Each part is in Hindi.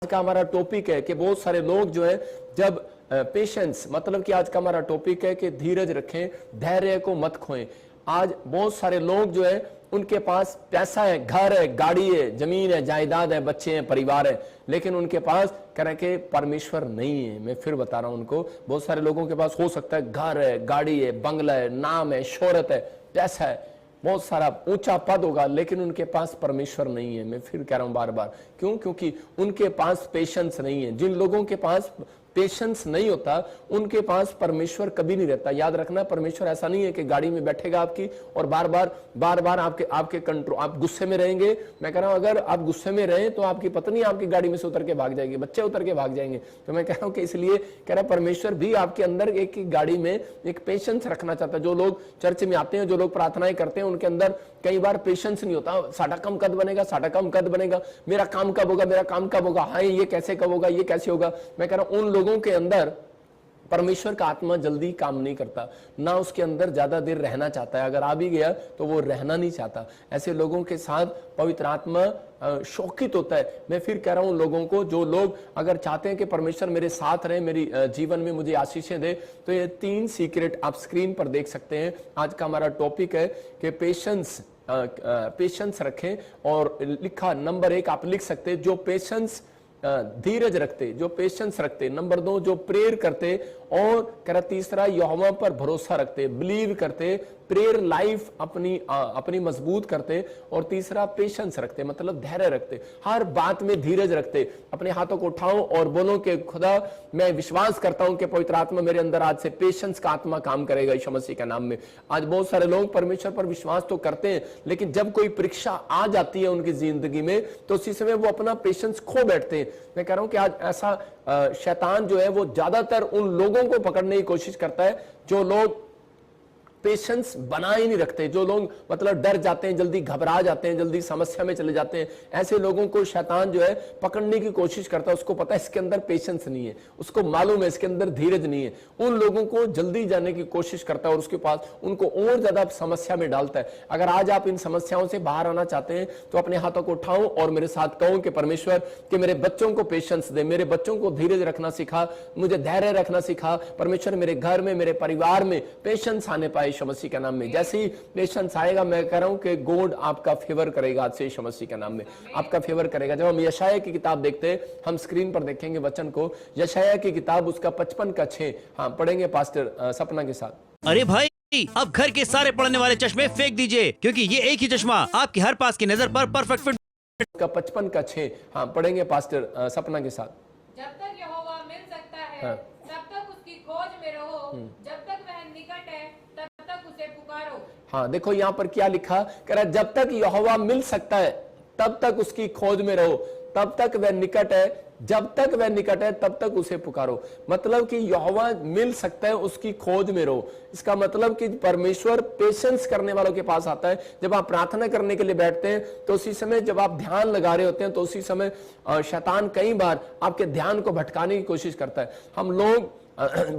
का हमारा टॉपिक है कि बहुत सारे लोग जो है जब पेशेंस, मतलब कि आज का हमारा टॉपिक है कि धीरज रखें, धैर्य को मत खोएं। आज बहुत सारे लोग जो है उनके पास पैसा है, घर है, गाड़ी है, जमीन है, जायदाद है, बच्चे हैं, परिवार है, लेकिन उनके पास कह रहे कि परमेश्वर नहीं है। मैं फिर बता रहा हूं उनको, बहुत सारे लोगों के पास हो सकता है घर है, गाड़ी है, बंगला है, नाम है, शोहरत है, पैसा है, बहुत सारा ऊंचा पद होगा, लेकिन उनके पास परमेश्वर नहीं है। मैं फिर कह रहा हूं बार बार, क्यों? क्योंकि उनके पास पेशेंस नहीं है। जिन लोगों के पास पेशेंस नहीं होता उनके पास परमेश्वर कभी नहीं रहता। याद रखना, परमेश्वर ऐसा नहीं है कि गाड़ी में बैठेगा आपकी और बार बार आपके कंट्रोल, आप गुस्से में रहेंगे। मैं कह रहा हूं अगर आप गुस्से में रहें तो आपकी पत्नी आपकी गाड़ी में से उतर के भाग जाएगी, बच्चे उतर के भाग जाएंगे। तो मैं कह रहा हूं कि इसलिए कह रहा परमेश्वर भी आपके अंदर एक गाड़ी में एक पेशेंस रखना चाहता है। जो लोग चर्च में आते हैं, जो लोग प्रार्थनाएं करते हैं, उनके अंदर कई बार पेशेंस नहीं होता। साडा कम कद बनेगा, साडा कम कद बनेगा, मेरा काम कब होगा, मेरा काम कब होगा, हाँ ये कैसे कब होगा, ये कैसे होगा। मैं कह रहा हूं उन लोगों के अंदर परमेश्वर का आत्मा जल्दी काम नहीं करता, ना उसके अंदर ज्यादा देर रहना चाहता है। अगर आ भी गया तो वो रहना नहीं चाहता। ऐसे लोगों के साथ पवित्र आत्मा शौकित होता है। मैं फिर कह रहा हूं लोगों को, जो लोग अगर चाहते हैं कि परमेश्वर मेरे साथ रहे, मेरी जीवन में मुझे आशीषें दे, तो ये 3 सीक्रेट आप स्क्रीन पर देख सकते हैं। आज का हमारा टॉपिक है कि पेशेंस रखें, और लिखा नंबर 1 आप लिख सकते हैं, जो पेशेंस धीरज रखते, जो पेशेंस रखते। नंबर 2 जो प्रेयर करते, और कह तीसरा यहोवा पर भरोसा रखते, बिलीव करते, प्रेयर लाइफ अपनी मजबूत करते, और तीसरा पेशेंस रखते, मतलब धैर्य रखते, हर बात में धीरज रखते। अपने हाथों को उठाओ और बोलो कि खुदा मैं विश्वास करता हूं कि पवित्र आत्मा मेरे अंदर आज से पेशेंस का आत्मा काम करेगा यीशु मसीह के नाम में। आज बहुत सारे लोग परमेश्वर पर विश्वास तो करते हैं, लेकिन जब कोई परीक्षा आ जाती है उनकी जिंदगी में तो उसी समय वो अपना पेशेंस खो बैठते हैं। मैं कह रहा हूं कि आज ऐसा शैतान जो है वो ज्यादातर उन लोगों को पकड़ने की कोशिश करता है जो लोग पेशेंस बना ही नहीं रखते, जो लोग मतलब डर जाते हैं, जल्दी घबरा जाते हैं, जल्दी समस्या में चले जाते हैं। ऐसे लोगों को शैतान जो है पकड़ने की कोशिश करता है। उसको पता है इसके अंदर पेशेंस नहीं है, उसको मालूम है इसके अंदर धीरज नहीं है। उन लोगों को जल्दी जाने की कोशिश करता है और उसके पास उनको और ज्यादा समस्या में डालता है। अगर आज आप इन समस्याओं से बाहर आना चाहते हैं तो अपने हाथों को उठाओ और मेरे साथ कहो कि परमेश्वर कि मेरे बच्चों को पेशेंस दे, मेरे बच्चों को धीरज रखना सिखा, मुझे धैर्य रखना सिखा। परमेश्वर मेरे घर में, मेरे परिवार में पेशेंस आने पाए यीशु मसीह के नाम में। जैसे ही पेशेंस आएगा, मैं कह रहा हूं कि गॉड आपका फेवर करेगा आज से यीशु मसीह के नाम में, आपका फेवर करेगा। जब हम यशायाह की किताब देखते हैं, हम स्क्रीन पर देखेंगे वचन को, यशायाह की किताब उसका 55 का 6 हाँ पढ़ेंगे पास्टर सपना के साथ। अरे भाई, अब घर के सारे पढ़ने वाले चश्मे फेंक दीजिए, क्योंकि ये एक ही चश्मा आपकी हर पास की नजर पर परफेक्ट फिट। का 55 का 6 हाँ पढ़ेंगे पास्टर सपना के साथ। जब तक यहोवा मिल सकता है तब तक उसकी खोज में रहो, जब तक वह निकट है तब तक उसे पुकारो। हाँ देखो यहाँ पर क्या लिखा, कह रहा जब तक यहोवा मिल सकता है तब तक उसकी खोज में रहो, तब तक वह निकट है, जब तक वह निकट है तब तक उसे पुकारो। मतलब कि यहोवा मिल सकता है, उसकी खोज में रहो। इसका मतलब कि परमेश्वर पेशेंस करने वालों के पास आता है। जब आप प्रार्थना करने के लिए बैठते हैं तो उसी समय जब आप ध्यान लगा रहे होते हैं तो उसी समय शैतान कई बार आपके ध्यान को भटकाने की कोशिश करता है। हम लोग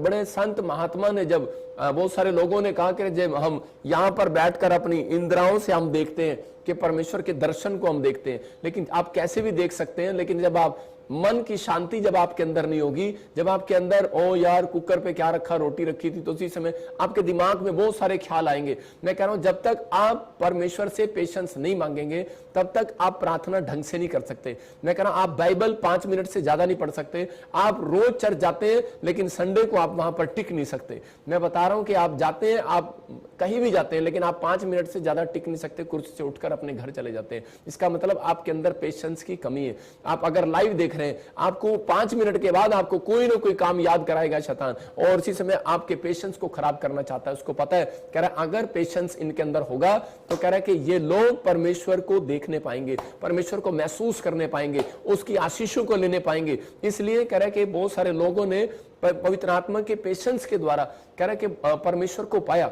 बड़े संत महात्मा ने, जब बहुत सारे लोगों ने कहा कि जब हम यहाँ पर बैठकर अपनी इंद्रियों से हम देखते हैं कि परमेश्वर के दर्शन को हम देखते हैं, लेकिन आप कैसे भी देख सकते हैं, लेकिन जब आप मन की शांति जब आपके अंदर नहीं होगी, जब आपके अंदर ओ यार कुकर पे क्या रखा, रोटी रखी थी, तो उसी समय आपके दिमाग में बहुत सारे ख्याल आएंगे। मैं कह रहा हूं जब तक आप परमेश्वर से पेशेंस नहीं मांगेंगे तब तक आप प्रार्थना ढंग से नहीं कर सकते। मैं कह रहा हूं आप बाइबल 5 मिनट से ज्यादा नहीं पढ़ सकते। आप रोज चर्च जाते हैं लेकिन संडे को आप वहां पर टिक नहीं सकते। मैं बता रहा हूं कि आप जाते हैं, आप कहीं भी जाते हैं, लेकिन आप 5 मिनट से ज्यादा टिक नहीं सकते, कुर्सी से उठकर अपने घर चले जाते हैं। इसका मतलब आपके अंदर पेशेंस की कमी है। आप अगर लाइव देख रहे हैं, आपको 5 मिनट के बाद आपको कोई ना कोई काम याद कराएगा शैतान, और उसी समय आपके पेशेंस को खराब करना चाहता है। उसको पता है, कह रहा है अगर पेशेंस इनके अंदर होगा तो कह रहा है कि ये लोग परमेश्वर को देखने पाएंगे, परमेश्वर को महसूस करने पाएंगे, उसकी आशीषों को लेने पाएंगे। इसलिए कह रहा है कि बहुत सारे लोगों ने पवित्र आत्मा के पेशेंस के द्वारा कह रहा है कि परमेश्वर को पाया।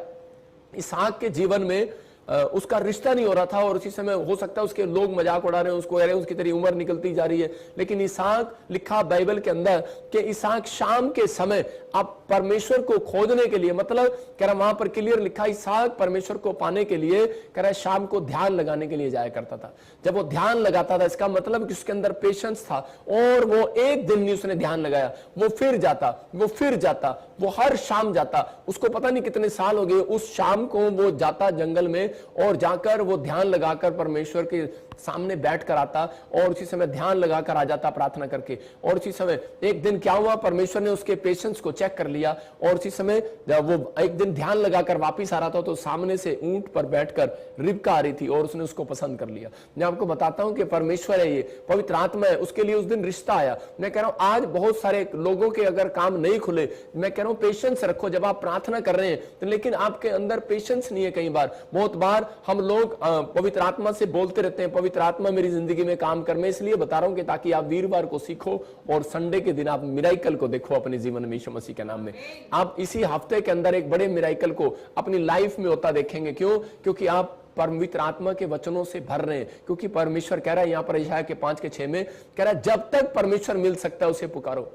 इसहाक के जीवन में उसका रिश्ता नहीं हो रहा था, और उसी समय हो सकता है उसके लोग मजाक उड़ा रहे हैं, उसको कह रहे हैं उसकी तेरी उम्र निकलती जा रही है। लेकिन इसहाक लिखा बाइबल के अंदर कि इसहाक शाम के समय आप परमेश्वर को खोजने के लिए, मतलब कह रहा वहां पर क्लियर लिखा, इसहाक परमेश्वर को पाने के लिए कह रहा शाम को ध्यान लगाने के लिए जाया करता था। जब वो ध्यान लगाता था, इसका मतलब कि उसके अंदर पेशेंस था, और वो एक दिन नहीं उसने ध्यान लगाया, वो फिर जाता, वो फिर जाता, वो हर शाम जाता। उसको पता नहीं कितने साल हो गए, उस शाम को वो जाता जंगल में और जाकर वो ध्यान लगाकर परमेश्वर के सामने बैठ कर आता, और उसी समय ध्यान लगाकर आ जाता प्रार्थना करके। और उसी समय एक दिन क्या हुआ, परमेश्वर ने उसके पेशेंस को चेक कर लिया, और उसी समय जब वो एक दिन ध्यान लगाकर वापस आ रहा था तो सामने से ऊंट पर बैठकर रिबका आ रही थी, और उसने उसको पसंद कर लिया। मैं आपको बताता हूं कि परमेश्वर है, ये पवित्र आत्मा है, उसके लिए उस दिन रिश्ता आया। मैं कह रहा हूं आज बहुत सारे लोगों के अगर काम नहीं खुले, मैं कह रहा हूं पेशेंस रखो जब आप प्रार्थना कर रहे हैं तो, लेकिन आपके अंदर पेशेंस नहीं है। कई बार, बहुत बार हम लोग पवित्र आत्मा से बोलते रहते हैं, पवित्र आत्मा मेरी जिंदगी में काम कर। मैं इसलिए बता रहा हूं कि ताकि आप वीरवार को सीखो और संडे के दिन आप मिराइकल को देखो अपने जीवन में यीशु मसीह के नाम में। आप इसी हफ्ते के अंदर एक बड़े मिराइकल को अपनी लाइफ में होता देखेंगे। क्यों? क्योंकि आप पवित्र आत्मा के वचनों से भर रहे हैं। क्योंकि परमेश्वर कह रहा है यहां पर यशायाह के 5:6 में कह रहा है जब तक परमेश्वर मिल सकता है उसे पुकारो।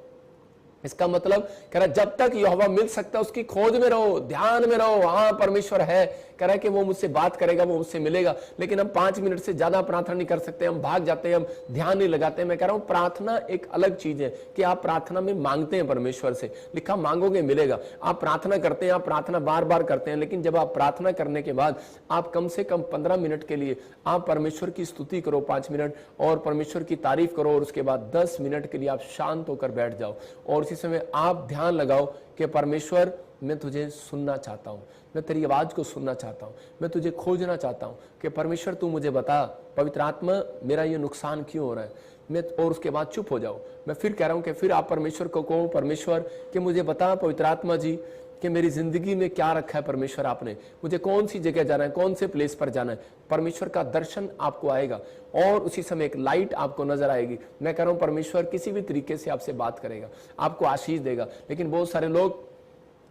इसका मतलब कह रहा है जब तक यहोवा मिल सकता है उसकी खोज में रहो, ध्यान में रहो। हाँ परमेश्वर है, कह रहा है कि वो मुझसे बात करेगा, वो मुझसे मिलेगा, लेकिन हम 5 मिनट से ज्यादा प्रार्थना नहीं कर सकते, हम भाग जाते हैं, हम ध्यान नहीं लगाते। मैं कह रहा हूं प्रार्थना एक अलग चीज है कि आप प्रार्थना में मांगते हैं परमेश्वर से, लिखा मांगोगे मिलेगा। आप प्रार्थना करते हैं, आप प्रार्थना बार बार करते हैं, लेकिन जब आप प्रार्थना करने के बाद आप कम से कम 15 मिनट के लिए आप परमेश्वर की स्तुति करो 5 मिनट, और परमेश्वर की तारीफ करो, और उसके बाद 10 मिनट के लिए आप शांत होकर बैठ जाओ, और इसी समय आप ध्यान लगाओ कि परमेश्वर मैं तुझे सुनना चाहता हूं, मैं तेरी आवाज को सुनना चाहता हूं, मैं तुझे खोजना चाहता हूं कि परमेश्वर तू मुझे बता, पवित्र आत्मा मेरा ये नुकसान क्यों हो रहा है। मैं और उसके बाद चुप हो जाओ। मैं फिर कह रहा हूं कि फिर आप परमेश्वर को कहो, परमेश्वर कि मुझे बता पवित्र आत्मा जी कि मेरी जिंदगी में क्या रखा है परमेश्वर, आपने मुझे कौन सी जगह जाना है, कौन से प्लेस पर जाना है। परमेश्वर का दर्शन आपको आएगा, और उसी समय एक लाइट आपको नजर आएगी। मैं कह रहा हूं परमेश्वर किसी भी तरीके से आपसे बात करेगा, आपको आशीष देगा। लेकिन बहुत सारे लोग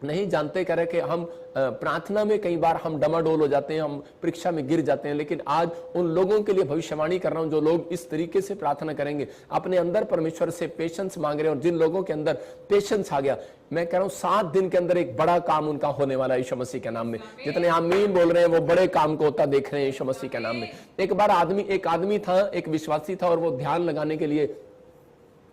नहीं जानते, कह रहे कि हम प्रार्थना में कई बार हम डमाडोल हो जाते हैं, हम परीक्षा में गिर जाते हैं। लेकिन आज उन लोगों के लिए भविष्यवाणी कर रहा हूं जो लोग इस तरीके से प्रार्थना करेंगे, अपने अंदर परमेश्वर से पेशेंस मांग रहे हैं, और जिन लोगों के अंदर पेशेंस आ गया, मैं कह रहा हूं 7 दिन के अंदर एक बड़ा काम उनका होने वाला है यीशु मसीह के नाम में। जितने आमीन बोल रहे हैं वो बड़े काम को होता देख रहे हैं यीशु मसीह के नाम में। एक बार एक आदमी था, एक विश्वासी था, और वो ध्यान लगाने के लिए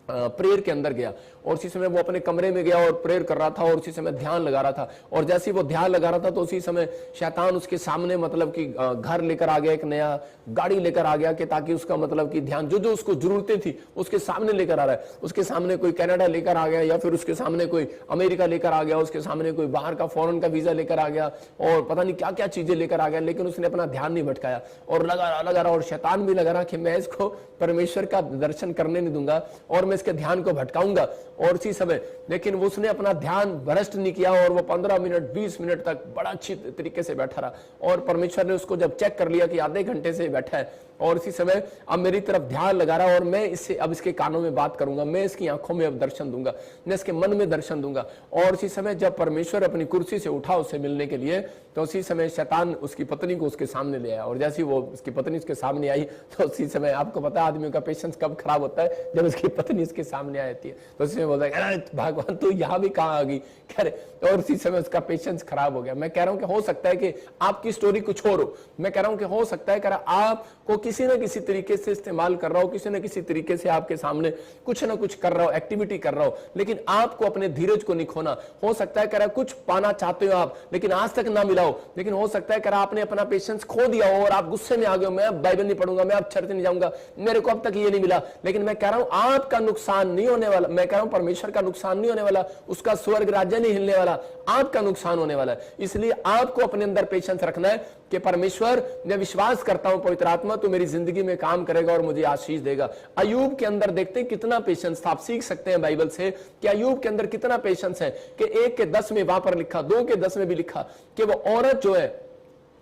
प्रेयर के अंदर गया, और उसी समय वो अपने कमरे में गया और प्रेयर कर रहा था, और उसी समय ध्यान लगा रहा था। और जैसे ही वो ध्यान लगा रहा था तो उसी समय शैतान उसके सामने मतलब कि घर लेकर आ गया, एक नया गाड़ी लेकर आ गया, कि ताकि उसका मतलब कि ध्यान जो जो उसको जरूरतें थी उसके सामने लेकर आ रहा है। उसके सामने कोई कनाडा लेकर आ गया, या फिर उसके सामने कोई अमेरिका लेकर आ गया, उसके सामने कोई बाहर का फॉरेन का वीजा लेकर आ गया, और पता नहीं क्या क्या चीजें लेकर आ गया। लेकिन उसने अपना ध्यान नहीं भटकाया, और लगा रहा, और शैतान भी लगा रहा कि मैं इसको परमेश्वर का दर्शन करने नहीं दूंगा, और मैं इसके ध्यान को भटकाऊंगा। और उसी समय लेकिन उसने अपना ध्यान भ्रष्ट नहीं किया, और वो 15 मिनट 20 मिनट तक बड़ा अच्छी तरीके से बैठा रहा। और परमेश्वर ने उसको जब चेक कर लिया कि आधे घंटे से बैठा है, और इसी समय अब मेरी तरफ ध्यान लगा रहा, और मैं इससे अब इसके कानों में बात करूंगा, मैं इसकी आंखों में अब दर्शन दूंगा, मैं इसके मन में दर्शन दूंगा। और इसी समय जब परमेश्वर अपनी कुर्सी से उठा उससे मिलने के लिए, तो उसी समय शैतान उसकी पत्नी को उसके सामने ले आया। और जैसे वो उसकी पत्नी उसके सामने आई, तो उसी समय आपको पता है आदमियों का पेशेंस कब खराब होता है, जब उसकी पत्नी उसके सामने आती है। तो उसमें बोलता है भगवान तू यहाँ भी कहाँ आ गई, कह रहे। और उसी समय उसका पेशेंस खराब हो गया। मैं कह रहा हूं कि हो सकता है कि आपकी स्टोरी कुछ और हो। मैं कह रहा हूं कि हो सकता है आपको किसी न किसी तरीके से इस्तेमाल कर रहा हो, किसी न किसी तरीके से आपके सामने कुछ ना कुछ कर रहा हो, एक्टिविटी कर रहा हो, लेकिन आपको अपने धीरज को नहीं खोना। हो सकता है कह कुछ पाना चाहते हो आप, लेकिन आज तक ना मिला हो। लेकिन हो सकता है आपने अपना पेशेंस खो दिया हो, और आप गुस्से में आ गए हो, मैं अब बाइबल नहीं पढ़ूंगा, मैं अब चर्च नहीं जाऊंगा, मेरे को अब तक ये नहीं मिला। लेकिन मैं कह रहा हूं आपका नुकसान नहीं होने वाला, मैं कह रहा हूं परमेश्वर का नुकसान नहीं होने वाला, उसका स्वर्ग राज्य नहीं हिलने वाला, आपका नुकसान होने वाला है। इसलिए आपको अपने अंदर पेशेंस रखना है कि परमेश्वर, मैं विश्वास करता हूं पवित्र आत्मा तो मेरी जिंदगी में काम करेगा और मुझे आशीष देगा। अय्यूब के अंदर देखते हैं कितना पेशेंस था। आप सीख सकते हैं बाइबल से कि अय्यूब के अंदर कितना पेशेंस है कि 1 के 10 में वहां पर लिखा, 2 के 10 में भी लिखा कि वो औरत जो है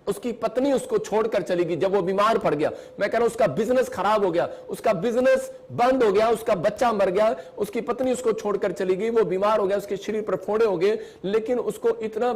उसकी पत्नी उसको छोड़कर चली गई जब वो बीमार पड़ गया। मैं कह रहा हूं उसका बिजनेस खराब हो गया, उसका बिजनेस बंद हो गया, उसका बच्चा मर गया, उसकी पत्नी उसको छोड़कर चली गई, वो बीमार हो गया, उसके शरीर पर फोड़े हो गए, लेकिन उसको इतना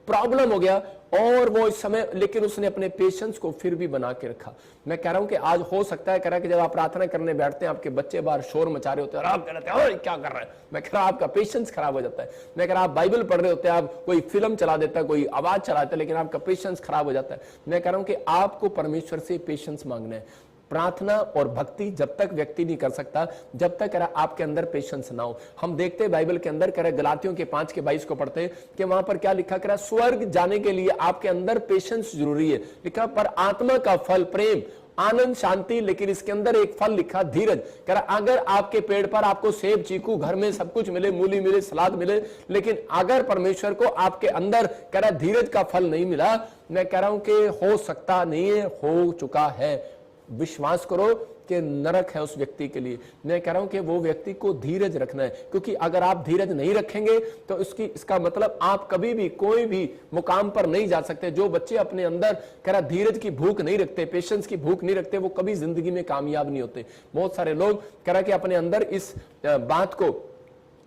प्रॉब्लम हो गया और वो इस समय, लेकिन उसने अपने पेशेंस को फिर भी बना के रखा। मैं कह रहा हूं कि आज हो सकता है कह रहा है कि जब आप प्रार्थना करने बैठते हैं आपके बच्चे बाहर शोर मचा रहे होते हैं और आप कह रहे हैं क्या कर रहे हैं, मैं कह रहा आपका पेशेंस खराब हो जाता है। मैं कह रहा आप बाइबल पढ़ रहे होते हैं, आप कोई फिल्म चला देता है, कोई आवाज चलाता है, लेकिन आपका पेशेंस खराब हो जाता है। मैं कह रहा हूं कि आपको परमेश्वर से पेशेंस मांगना है। प्रार्थना और भक्ति जब तक व्यक्ति नहीं कर सकता जब तक आपके अंदर पेशेंस ना हो। हम देखते हैं बाइबल के अंदर कह गलातियों के 5:22 को पढ़ते हैं कि वहां पर क्या लिखा, कह स्वर्ग जाने के लिए आपके अंदर पेशेंस जरूरी है। लिखा पर आत्मा का फल प्रेम आनंद शांति, लेकिन इसके अंदर एक फल लिखा धीरज। कह रहा अगर आपके पेड़ पर आपको सेब चीकू घर में सब कुछ मिले, मूली मिले, सलाद मिले, लेकिन अगर परमेश्वर को आपके अंदर कह रहा धीरज का फल नहीं मिला, मैं कह रहा हूं कि हो सकता नहीं है, हो चुका है। विश्वास करो कि नरक है उस व्यक्ति के लिए। मैं कह रहा हूं कि वो व्यक्ति को धीरज रखना है, क्योंकि अगर आप धीरज नहीं रखेंगे तो इसका मतलब आप कभी भी कोई भी मुकाम पर नहीं जा सकते। जो बच्चे अपने अंदर कह रहा धीरज की भूख नहीं रखते, पेशेंस की भूख नहीं रखते, वो कभी जिंदगी में कामयाब नहीं होते। बहुत सारे लोग कह रहा कि अपने अंदर इस बात को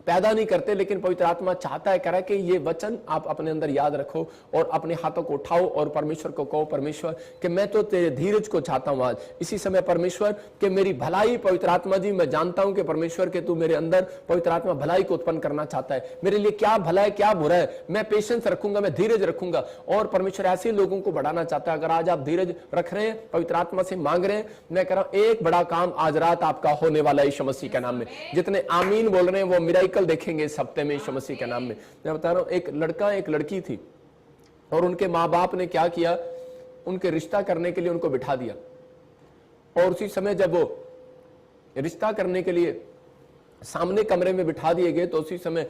पैदा नहीं करते, लेकिन पवित्र आत्मा चाहता है कह रहा है कि ये वचन आप अपने अंदर याद रखो और अपने हाथों को उठाओ और परमेश्वर को कहो, परमेश्वर कि मैं तो तेरे धीरज को चाहता हूं आज इसी समय, परमेश्वर कि मेरी भलाई, पवित्र आत्मा जी मैं जानता हूं कि परमेश्वर के तू मेरे अंदर पवित्र आत्मा भलाई को उत्पन्न करना चाहता है। मेरे लिए क्या भला है क्या बुरा है, मैं पेशेंस रखूंगा, मैं धीरज रखूंगा। और परमेश्वर ऐसे लोगों को बढ़ाना चाहता है। अगर आज आप धीरज रख रहे हैं, पवित्र आत्मा से मांग रहे हैं, मैं कह रहा हूं एक बड़ा काम आज रात आपका होने वाला है यीशु मसीह के नाम में। जितने आमीन बोल रहे हैं वो मिराकल देखेंगे इस हफ्ते में यीशु मसीह के नाम में। मैं बता रहा हूं एक लड़का एक लड़की थी और उनके माँ बाप ने क्या किया, उनके रिश्ता करने के लिए उनको बिठा दिया। और उसी समय जब वो रिश्ता करने के लिए सामने कमरे में बिठा दिए गए तो उसी समय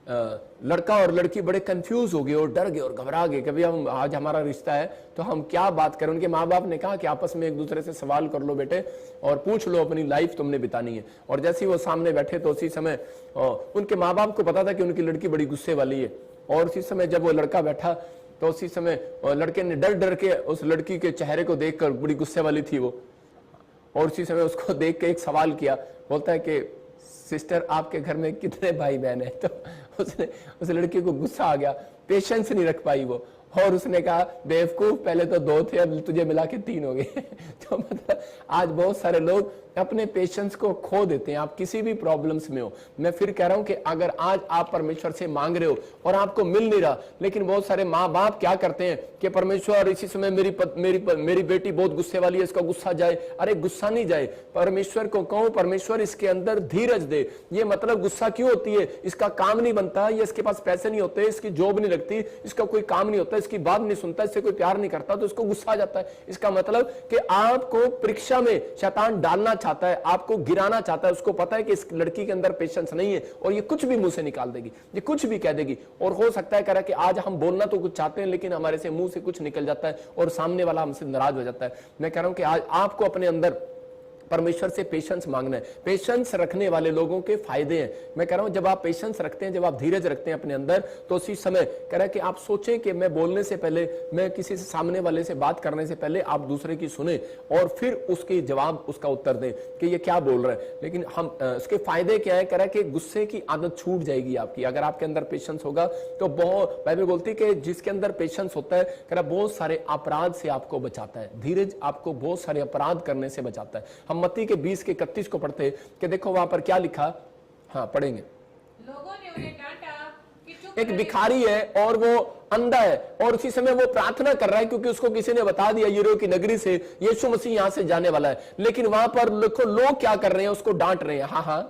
लड़का और लड़की बड़े कंफ्यूज हो गए और डर गए और घबरा गए कि भैया हम आज हमारा रिश्ता है तो हम क्या बात करें। उनके माँ बाप ने कहा कि आपस में एक दूसरे से सवाल कर लो बेटे और पूछ लो, अपनी लाइफ तुमने बितानी है। और जैसे ही वो सामने बैठे तो उसी समय उनके माँ बाप को पता था कि उनकी लड़की बड़ी गुस्से वाली है। और उसी समय जब वो लड़का बैठा तो उसी समय लड़के ने डर डर के उस लड़की के चेहरे को देखकर, बड़ी गुस्से वाली थी वो, और उसी समय उसको देख के एक सवाल किया। बोलता है कि सिस्टर आपके घर में कितने भाई बहन है? तो उसने उस लड़की को गुस्सा आ गया, पेशेंस नहीं रख पाई वो, और उसने कहा बेवकूफ पहले तो 2 थे अब तुझे मिला के 3 हो गए। तो मतलब आज बहुत सारे लोग अपने पेशेंस को खो देते हैं। आप किसी भी प्रॉब्लम्स में हो, मैं फिर कह रहा हूं कि अगर आज आप परमेश्वर से मांग रहे हो और आपको मिल नहीं रहा, लेकिन बहुत सारे माँ बाप क्या करते हैं कि परमेश्वर इसी समय मेरी बेटी बहुत गुस्से वाली है, इसका गुस्सा जाए। अरे गुस्सा नहीं जाए, परमेश्वर को कहो परमेश्वर इसके अंदर धीरज दे। ये मतलब गुस्सा क्यों होती है, इसका काम नहीं बनता, ये इसके पास पैसे नहीं होते, इसकी जॉब नहीं लगती, इसका कोई काम नहीं होता, इसकी बात नहीं सुनता, इससे कोई प्यार नहीं करता, तो इसको गुस्सा आ जाता है। इसका मतलब कि आपको परीक्षा में शैतान डालना चाहता है, आपको गिराना चाहता है। उसको पता है कि इस लड़की के अंदर पेशेंस नहीं है और ये कुछ भी मुंह से निकाल देगी, ये कुछ भी कह देगी। और हो सकता है कह रहा कि आज हम बोलना तो कुछ चाहते हैं लेकिन हमारे से मुंह से कुछ निकल जाता है और सामने वाला हमसे नाराज हो जाता है। मैं कह रहा हूं कि आज आपको अपने अंदर परमेश्वर से पेशेंस मांगना है। पेशेंस रखने वाले लोगों के फायदे हैं। मैं कह रहा हूं जब आप पेशेंस रखते हैं, जब आप धीरज रखते हैं अपने अंदर, तो उसी समय कह रहा है कि आप सोचें कि मैं बोलने से पहले, मैं किसी से सामने वाले से बात करने से पहले आप दूसरे की सुने और फिर उसके जवाब, उसका उत्तर दें कि ये क्या बोल रहा है। लेकिन हम उसके फायदे क्या है, कह रहा है कि गुस्से की आदत छूट जाएगी आपकी अगर आपके अंदर पेशेंस होगा। तो बहुत बाइबल बोलती है कि जिसके अंदर पेशेंस होता है, कह रहा बहुत सारे अपराध से आपको बचाता है। धीरज आपको बहुत सारे अपराध करने से बचाता है। मत्ती के 20 के 31 को पढ़ते कि देखो वहां पर क्या लिखा, हाँ पढ़ेंगे। लोगों ने उन्हें डांटा कि चुप एक रहे। भिखारी है और वो अंधा है और उसी समय वो प्रार्थना कर रहा है क्योंकि उसको किसी ने बता दिया यरीहो की नगरी से यीशु मसीह यहां से जाने वाला है। लेकिन वहां पर देखो लोग क्या कर रहे हैं, उसको डांट रहे हैं। हाँ हाँ,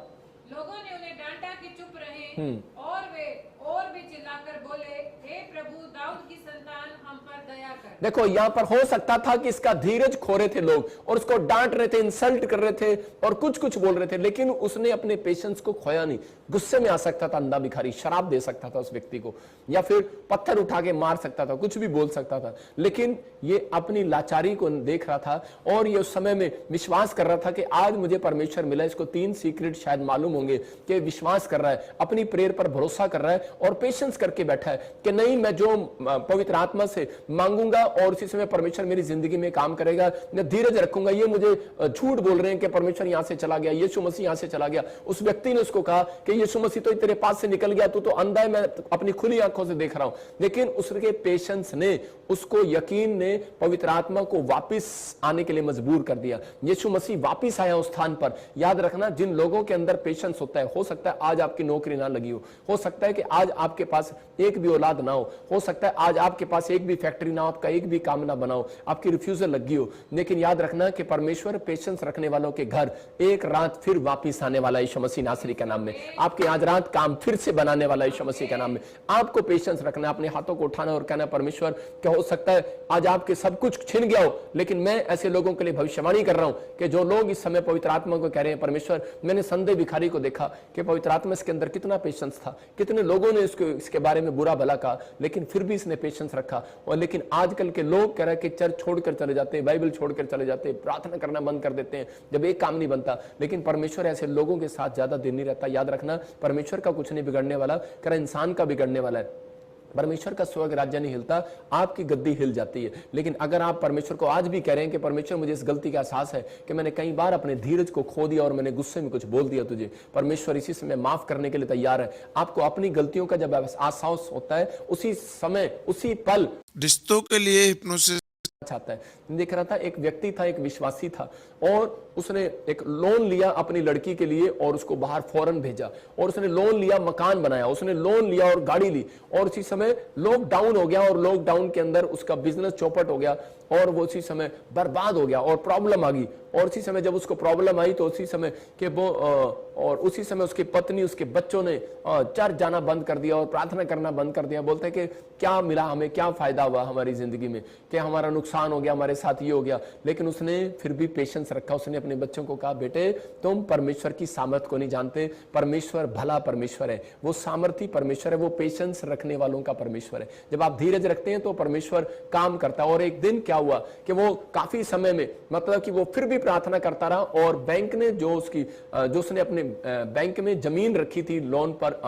लोगों ने उन्हें डांटा कि चुप रहे और वे और भी चिल्लाकर बोले, हे प्रभु दाऊद की संतान हम पर दया कर। देखो यहां पर हो सकता था कि इसका धीरज खो रहे थे लोग और उसको डांट रहे थे, इंसल्ट कर रहे थे और कुछ कुछ बोल रहे थे, लेकिन उसने अपने पेशेंस को खोया नहीं। गुस्से में आ सकता था अंधा भिखारी, शराब दे सकता था उस व्यक्ति को या फिर पत्थर उठा के मार सकता था, कुछ भी बोल सकता था, लेकिन ये अपनी लाचारी को देख रहा था और ये उस समय में विश्वास कर रहा था कि आज मुझे परमेश्वर मिला। इसको 3 सीक्रेट शायद मालूम होंगे कि विश्वास कर रहा है, अपनी प्रेयर पर भरोसा कर रहा है और पेशेंस करके बैठा है कि नहीं मैं जो पवित्र आत्मा से मांगूंगा और उसी समय परमेश्वर मेरी जिंदगी में काम करेगा। मैं धीरज रखूंगा। ये मुझे झूठ बोल रहे हैं कि परमेश्वर यहां से चला गया, यीशु मसीह यहां से चला गया। उस व्यक्ति ने उसको कहा कि यीशु मसीह तो तेरे पास से निकल गया, तू तो अंधा है, मैं अपनी खुली आंखों से देख रहा हूं। लेकिन उसके पेशेंस ने, उसको यकीन ने पवित्र आत्मा को वापस आने के लिए मजबूर कर दिया। यीशु मसीह वापस आया उस स्थान पर। याद रखना, जिन लोगों के अंदर पेशेंस होता है, हो सकता है आज आपकी नौकरी ना लगी हो सकता है कि आज आपके पास एक भी औलाद ना हो सकता है आज आपके पास एक भी फैक्ट्री ना हो, आपका एक भी काम ना बनाओ, आपकी रिफ्यूजल लगी हो। लेकिन याद रखना कि परमेश्वर पेशेंस रखने वालों के घर एक रात फिर वापस आने वाला यीशु मसीह नासरी के नाम में। आपके आज रात काम फिर से बनाने वाला यीशु मसीह के नाम में। आपको पेशेंस रखना, अपने हाथों को उठाना और कहना, परमेश्वर क्या हो सकता है आज आपके सब कुछ छिन गया हो, लेकिन मैं ऐसे लोगों के लिए भविष्यवाणी कर रहा हूं कि जो लोग इस समय पवित्र आत्मा को कह रहे हैं, परमेश्वर मैंने संदेह भिखारी को देखा कि पवित्र आत्मा इसके अंदर कितना पेशेंस था, कितने लोगों ने इसके बारे में बुरा भला कहा, लेकिन फिर भी इसने पेशेंस रखा। और लेकिन आजकल के लोग कह रहे हैं कि चर्च छोड़कर चले जाते हैं, बाइबल छोड़कर चले जाते हैं, प्रार्थना करना बंद कर देते हैं जब एक काम नहीं बनता। लेकिन परमेश्वर ऐसे लोगों के साथ ज्यादा दिन नहीं रहता। याद रखना, परमेश्वर का कुछ नहीं बिगड़ने वाला, कह रहा इंसान का बिगड़ने वाला है। परमेश्वर का स्वर्ग राज्य नहीं हिलता, आपकी गद्दी हिल जाती है। लेकिन अगर आप परमेश्वर को आज भी कह रहे हैं कि परमेश्वर मुझे इस गलती का एहसास है कि मैंने कई बार अपने धीरज को खो दिया और मैंने गुस्से में कुछ बोल दिया तुझे, परमेश्वर इसी समय माफ करने के लिए तैयार है। आपको अपनी गलतियों का जब एहसास होता है, उसी समय उसी पल रिश्तों के लिए हिप्नोसिस चाहता है। देख रहा था, एक व्यक्ति था, एक विश्वासी था, और उसने एक लोन लिया अपनी लड़की के लिए और उसको बाहर फौरन भेजा, और उसने लोन लिया, मकान बनाया, उसने लोन लिया और गाड़ी ली, और उसी समय लॉकडाउन हो गया और लॉकडाउन के अंदर उसका बिजनेस चौपट हो गया और वो उसी समय बर्बाद हो गया और प्रॉब्लम आ गई। और उसी समय जब उसको प्रॉब्लम आई तो उसी समय कि वो और उसी समय उसकी पत्नी, उसके बच्चों ने चर्च जाना बंद कर दिया और प्रार्थना करना बंद कर दिया। बोलते हैं कि क्या मिला हमें, क्या फायदा हुआ हमारी जिंदगी में, कि हमारा नुकसान हो गया, हमारे साथ ये हो गया। लेकिन उसने फिर भी पेशेंस रखा। उसने अपने बच्चों को कहा, बेटे तुम परमेश्वर की सामर्थ को नहीं जानते, परमेश्वर भला परमेश्वर है, वो सामर्थी परमेश्वर है, वो पेशेंस रखने वालों का परमेश्वर है। जब आप धीरज रखते हैं तो परमेश्वर काम करता है। और एक दिन क्या हुआ कि वो काफी समय में, मतलब कि वो फिर भी प्रार्थना करता रहा, और बैंक ने जो उसने अपने बैंक में जमीन रखी थी, लोन पर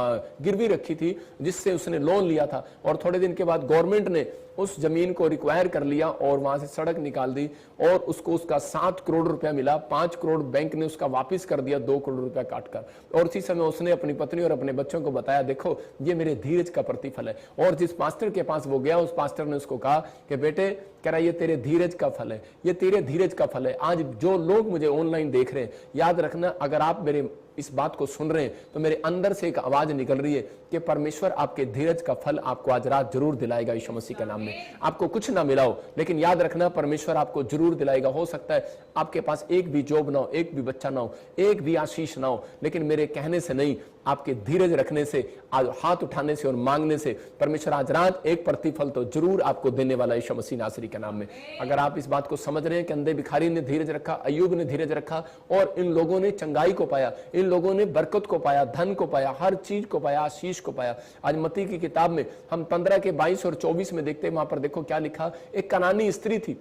गिरवी रखी थी, जिससे उसने लोन लिया था, और थोड़े दिन के बाद गवर्नमेंट ने उस जमीन को रिक्वायर कर लिया और वहां से सड़क निकाल दी, और उसको उसका 7 करोड़ रुपया मिला। 5 करोड़ बैंक ने उसका वापस कर दिया 2 करोड़ रुपया काटकर। और उसी समय उसने अपनी पत्नी और अपने बच्चों को बताया, देखो ये मेरे धीरज का प्रतिफल है। और जिस पास्टर के पास वो गया, उस पास्टर ने उसको कहा कि बेटे, कह रहा ये तेरे धीरज का फल है, ये तेरे धीरज का फल है। आज जो लोग मुझे ऑनलाइन देख रहे हैं, याद रखना, अगर आप मेरे इस बात को सुन रहे हैं तो मेरे अंदर से एक आवाज निकल रही है कि परमेश्वर आपके धीरज का फल आपको आज रात जरूर दिलाएगा यीशु मसीह के नाम में। आपको कुछ ना मिला हो, लेकिन याद रखना परमेश्वर आपको जरूर दिलाएगा। हो सकता है आपके पास एक भी जॉब ना हो, एक भी बच्चा ना हो, एक भी आशीष ना हो, लेकिन मेरे कहने से नहीं, आपके धीरज रखने से, हाथ उठाने से और मांगने से परमेश्वर आज रात एक प्रतिफल तो जरूर आपको देने वाला यीशु मसीह नासरी के नाम में। अगर आप इस बात को समझ रहे हैं कि अंधे भिखारी ने धीरज रखा, अय्यूब ने धीरज रखा, और इन लोगों ने चंगाई को पाया, इन लोगों ने बरकत को पाया, धन को पाया, हर चीज को पाया, आशीष को पाया। आज मत्ती की किताब में हम 15 के 22 और 24 में देखते हैं, वहां पर देखो क्या लिखा। एक कनानी स्त्री थी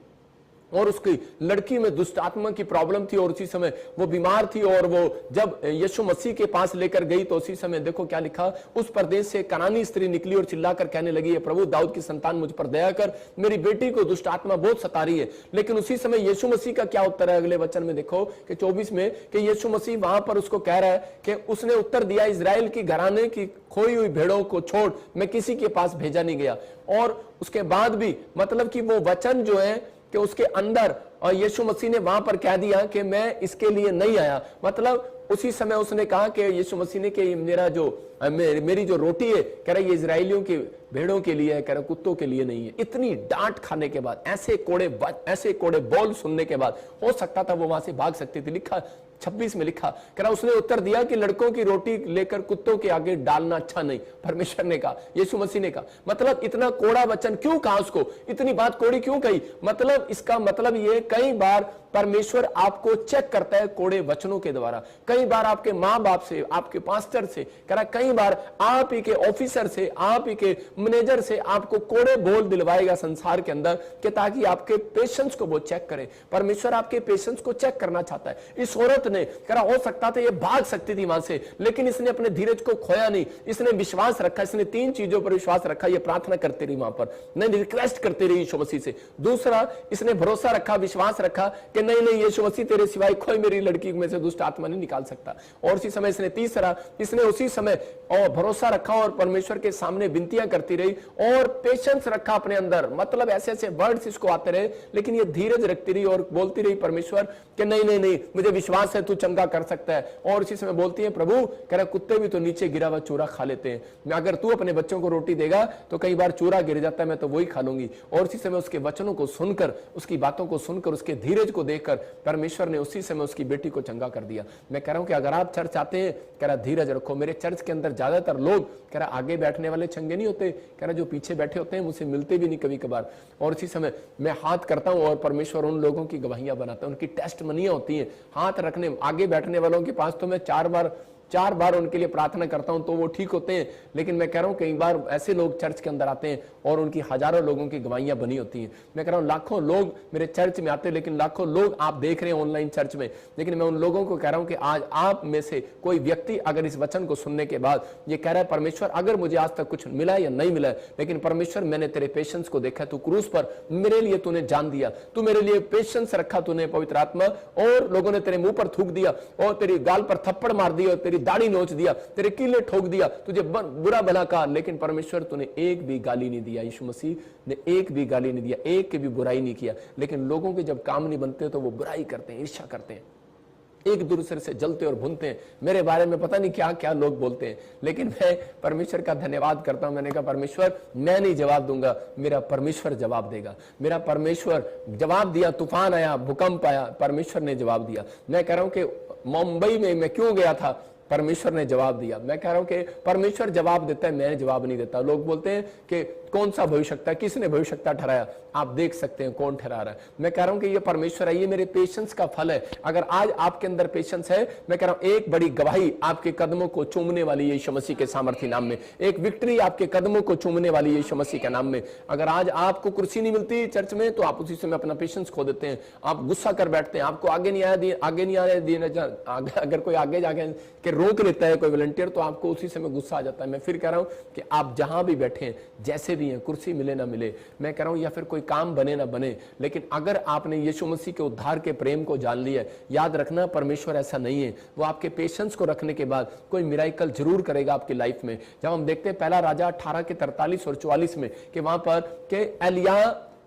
और उसकी लड़की में दुष्ट आत्मा की प्रॉब्लम थी, और उसी समय वो बीमार थी, और वो जब यीशु मसीह के पास लेकर गई तो उसी समय देखो क्या लिखा। उस प्रदेश से कनानी स्त्री निकली और चिल्लाकर कहने लगी, है प्रभु दाऊद की संतान मुझ पर दया कर, मेरी बेटी को दुष्ट आत्मा बहुत सता रही है। लेकिन उसी समय यीशु मसीह का क्या उत्तर है, अगले वचन में देखो कि 24 में, कि यीशु मसीह वहां पर उसको कह रहा है कि उसने उत्तर दिया, इजराइल की घराने की खोई हुई भेड़ों को छोड़ मैं किसी के पास भेजा नहीं गया। और उसके बाद भी मतलब कि वो वचन जो है कि उसके अंदर, और यीशु मसीह ने वहां पर कह दिया कि मैं इसके लिए नहीं आया। मतलब उसी समय उसने कहा कि यीशु मसीह ने कि मेरी जो रोटी है, कह रहा ये इजराइलियों की भेड़ों के लिए है, कह रहा कुत्तों के लिए नहीं है। इतनी डांट खाने के बाद, ऐसे कोड़े बोल सुनने के बाद हो सकता था वो वहां से भाग सकती थी। लिखा 26 में लिखा, कह रहा उसने उत्तर दिया कि लड़कों की रोटी लेकर कुत्तों के आगे डालना अच्छा नहीं, परमेश्वर ने कहा, यीशु मसीह ने कहा। मतलब इतना कोड़ा वचन क्यों कहा उसको, इतनी बात कोड़ी क्यों कही? मतलब इसका मतलब ये, कई बार परमेश्वर आपको चेक करता है कोड़े वचनों के द्वारा। कई बार आपके माँ बाप से, आपके पास्टर से, कह रहा कई बार आप ही के ऑफिसर से, आप ही के मैनेजर से आपको कोड़े बोल दिलवाएगा संसार के अंदर कि ताकि आपके पेशेंस को वो चेक करे। परमेश्वर आपके पेशेंस को चेक करना चाहता है। इस औरत ने कह रहा हो सकता था ये भाग सकती थी वहां से, लेकिन इसने अपने धीरज को खोया नहीं, इसने विश्वास रखा, इसने 3 चीजों पर विश्वास रखा। ये प्रार्थना करती रही वहां पर, नहीं रिक्वेस्ट करती रही यीशु मसीह से। दूसरा, इसने भरोसा रखा, विश्वास रखा कि नहीं नहीं यीशु मसीह तेरे सिवाय कोई मेरी लड़की में से दुष्ट आत्मा नहीं निकाल सकता। और उसी समय इसने तीसरा, इसने उसी समय और भरोसा रखा और परमेश्वर के सामने विनतियां करती रही और पेशेंस रखा अपने अंदर। मतलब ऐसे ऐसे वर्ड्स इसको आते रहे, लेकिन ये धीरज रखती रही और बोलती रही परमेश्वर कि नहीं नहीं नहीं मुझे विश्वास है तू चंगा कर सकता है। और इसी समय बोलती है प्रभु, कह रहा कुत्ते भी तो नीचे गिरा हुआ चूरा खा लेते हैं, अगर तू अपने बच्चों को रोटी देगा तो कई बार चूरा गिर जाता है, मैं तो वही खा लूंगी। और उसी समय उसके वचनों को सुनकर, उसकी बातों को सुनकर, उसके धीरज को देखकर परमेश्वर ने उसी समय उसकी बेटी को चंगा कर दिया। मैं कह रहा हूं कि अगर आप चर्च आते हैं, कह रहा धीरज रखो। मेरे चर्च के अंदर ज्यादातर लोग कह रहा आगे बैठने वाले चंगे नहीं होते, कह रहा जो पीछे बैठे होते हैं मुझसे मिलते भी नहीं कभी कभार। और इसी समय मैं हाथ करता हूं और परमेश्वर उन लोगों की गवाहियां बनाता है, उनकी टेस्ट मनियां होती हैं हाथ रखने। आगे बैठने वालों के पास तो मैं 4 बार उनके लिए प्रार्थना करता हूं तो वो ठीक होते हैं, लेकिन मैं कह रहा हूं कई बार ऐसे लोग चर्च के अंदर आते हैं और उनकी हजारों लोगों की गवाहियां बनी होती हैं। मैं कह रहा हूं लाखों लोग मेरे चर्च में आते हैं, लेकिन लाखों लोग आप देख रहे हैं ऑनलाइन चर्च में, लेकिन मैं उन लोगों को कह रहा हूं कि आज आप में से कोई व्यक्ति अगर इस वचन को सुनने के बाद ये कह रहा है परमेश्वर अगर मुझे आज तक कुछ मिला या नहीं मिला, लेकिन परमेश्वर मैंने तेरे पेशेंस को देखा, तू क्रूस पर मेरे लिए तूने जान दिया, तू मेरे लिए पेशेंस रखा तूने पवित्र आत्मा, और लोगों ने तेरे मुंह पर थूक दिया और तेरी गाल पर थप्पड़ मार दिया और तेरी दाढ़ी नोच दिया, तेरे कीले ठोक दिया, तुझे बुरा भला कहा, लेकिन परमेश्वर तूने एक भी गाली नहीं दिया। यीशु मसीह ने एक भी गाली नहीं दिया, एक की भी बुराई नहीं किया। लेकिन लोगों के जब काम नहीं बनते तो वो बुराई करते हैं, ईर्ष्या करते हैं, एक दूसरे से जलते और भुनते हैं। मेरे बारे में पता नहीं क्या क्या लोग बोलते हैं, लेकिन मैं परमेश्वर का धन्यवाद करता हूं। मैंने कहा परमेश्वर मैं नहीं जवाब दूंगा, मेरा परमेश्वर जवाब देगा। मेरा परमेश्वर जवाब दिया, तूफान आया, भूकंप आया, परमेश्वर ने जवाब दिया। मैं कह रहा हूं कि मुंबई में मैं क्यों गया था, परमेश्वर ने जवाब दिया। मैं कह रहा हूं कि परमेश्वर जवाब देता है, मैं जवाब नहीं देता। लोग बोलते हैं कि कौन सा भविष्यवक्ता, किसने भविष्यवक्ता ठहराया, आप देख सकते हैं कौन ठहरा रहा है। मैं कह रहा हूं कि ये परमेश्वर है, ये मेरे पेशेंस का फल है। अगर आज आपके अंदर पेशेंस है, मैं कह रहा हूं एक बड़ी गवाही आपके कदमों को चूमने वाली यीशु मसीह के सामर्थी नाम में, एक विक्ट्री आपके कदमों को चूमने वाली यीशु मसीह के नाम में। अगर आज आपको कुर्सी नहीं मिलती चर्च में तो आप उसी समय अपना पेशेंस खो देते हैं, आप गुस्सा कर बैठते हैं, आपको आगे नहीं आने देना, अगर कोई आगे जाके के रोक लेता है कोई वॉलंटियर तो आपको उसी समय गुस्सा आ जाता है। मैं फिर कह रहा हूं कि आप जहां भी बैठे हैं, जैसे भी हैं, कुर्सी मिले ना मिले, मैं कह रहा हूं या फिर कोई काम बने ना बने, लेकिन अगर आपने यीशु मसीह के उद्धार के प्रेम को जान लिया, याद रखना परमेश्वर ऐसा नहीं है, वो आपके पेशेंस को रखने के बाद कोई मिराकल जरूर करेगा आपकी लाइफ में। जब हम देखते हैं पहला राजा 18 के 43 और 44 में कि वहां पर के एलिया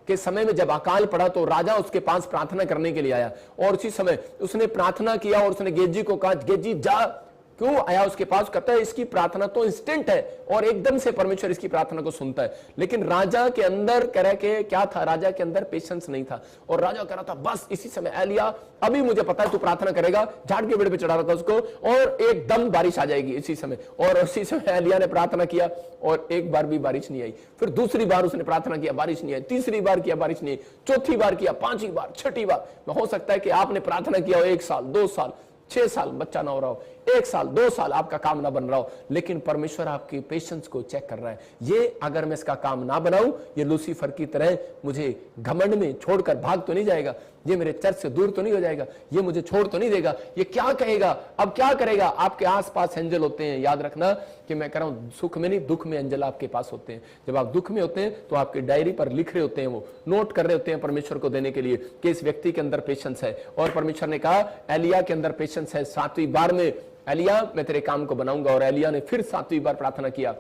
के समय में जब अकाल पड़ा तो राजा उसके पास प्रार्थना करने के लिए आया और उसी समय उसने प्रार्थना किया और उसने गेजी को कहा गेजी जा, क्यों आया उसके पास, कहता है इसकी प्रार्थना तो इंस्टेंट है और एकदम से परमेश्वर इसकी प्रार्थना को सुनता है। लेकिन राजा के अंदर कह रहा के क्या था, राजा के अंदर पेशेंस नहीं था और राजा कह रहा था बस इसी समय एलिया अभी मुझे पता है तू प्रार्थना करेगा, झाड़ के पेड़ पे चढ़ा रहा था उसको और एकदम बारिश आ जाएगी इसी समय। और उसी समय एलिया ने प्रार्थना किया और एक बार भी बारिश नहीं आई। फिर दूसरी बार उसने प्रार्थना किया, बारिश नहीं आई, तीसरी बार किया, बारिश नहीं आई, चौथी बार किया, पांचवी बार, छठी बार। हो सकता है कि आपने प्रार्थना किया हो 1 साल, 2 साल, 6 साल बच्चा ना हो रहा हो, 1 साल 2 साल आपका काम ना बन रहा हो, लेकिन परमेश्वर आपके पेशेंस को चेक कर रहा है। ये अगर मैं इसका काम ना बनाऊं, ये लूसीफर की तरह मुझे घमंड में छोड़कर भाग तो नहीं जाएगा, ये मेरे चर्च से दूर तो नहीं हो जाएगा, ये मुझे छोड़ तो नहीं देगा, ये क्या कहेगा, अब क्या करेगा। आपके आसपास एंजल होते हैं, याद रखना कि मैं कह रहा हूं सुख में नहीं दुख में एंजल आपके पास होते हैं। जब आप दुख में होते हैं तो आपकी डायरी पर लिख रहे होते हैं, वो नोट कर रहे होते हैं परमेश्वर को देने के लिए कि इस व्यक्ति के अंदर पेशेंस है। और परमेश्वर ने कहा एलिया के अंदर पेशेंस है। 7वीं बार में एलिया मैं तेरे काम को बनाऊंगा, और एलिया ने फिर 7वीं बार प्रार्थना किया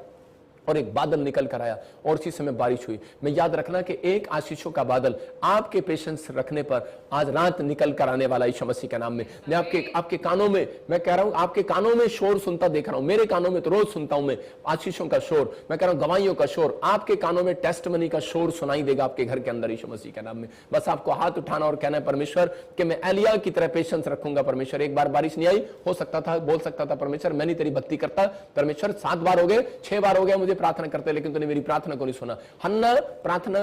और एक बादल निकल कर आया और उसी समय बारिश हुई। मैं याद रखना कि एक आशीषों का बादल आपके पेशेंस रखने पर आज रात निकल कर आने वाला यीशु मसीह के नाम में। मैं आपके कानों में, मैं कह रहा हूं आपके कानों में शोर सुनता देख रहा हूं, मेरे कानों में तो रोज सुनता हूं मैं आशीषों का शोर, मैं कह रहा हूं गवाहियों का शोर, आपके कानों में टेस्टमनी का शोर सुनाई देगा आपके घर के अंदर यीशु मसीह के नाम में। बस आपको हाथ उठाना और कहना है परमेश्वर कि मैं एलिया की तरह पेशेंस रखूंगा। परमेश्वर एक बार बारिश नहीं आई, हो सकता था बोल सकता था परमेश्वर मैं नहीं तेरी भक्ति करता, परमेश्वर 7 बार हो गए, 6 बार हो गया मुझे प्रार्थना करते, लेकिन तूने मेरी प्रार्थना को नहीं सुना। हन्ना प्रार्थना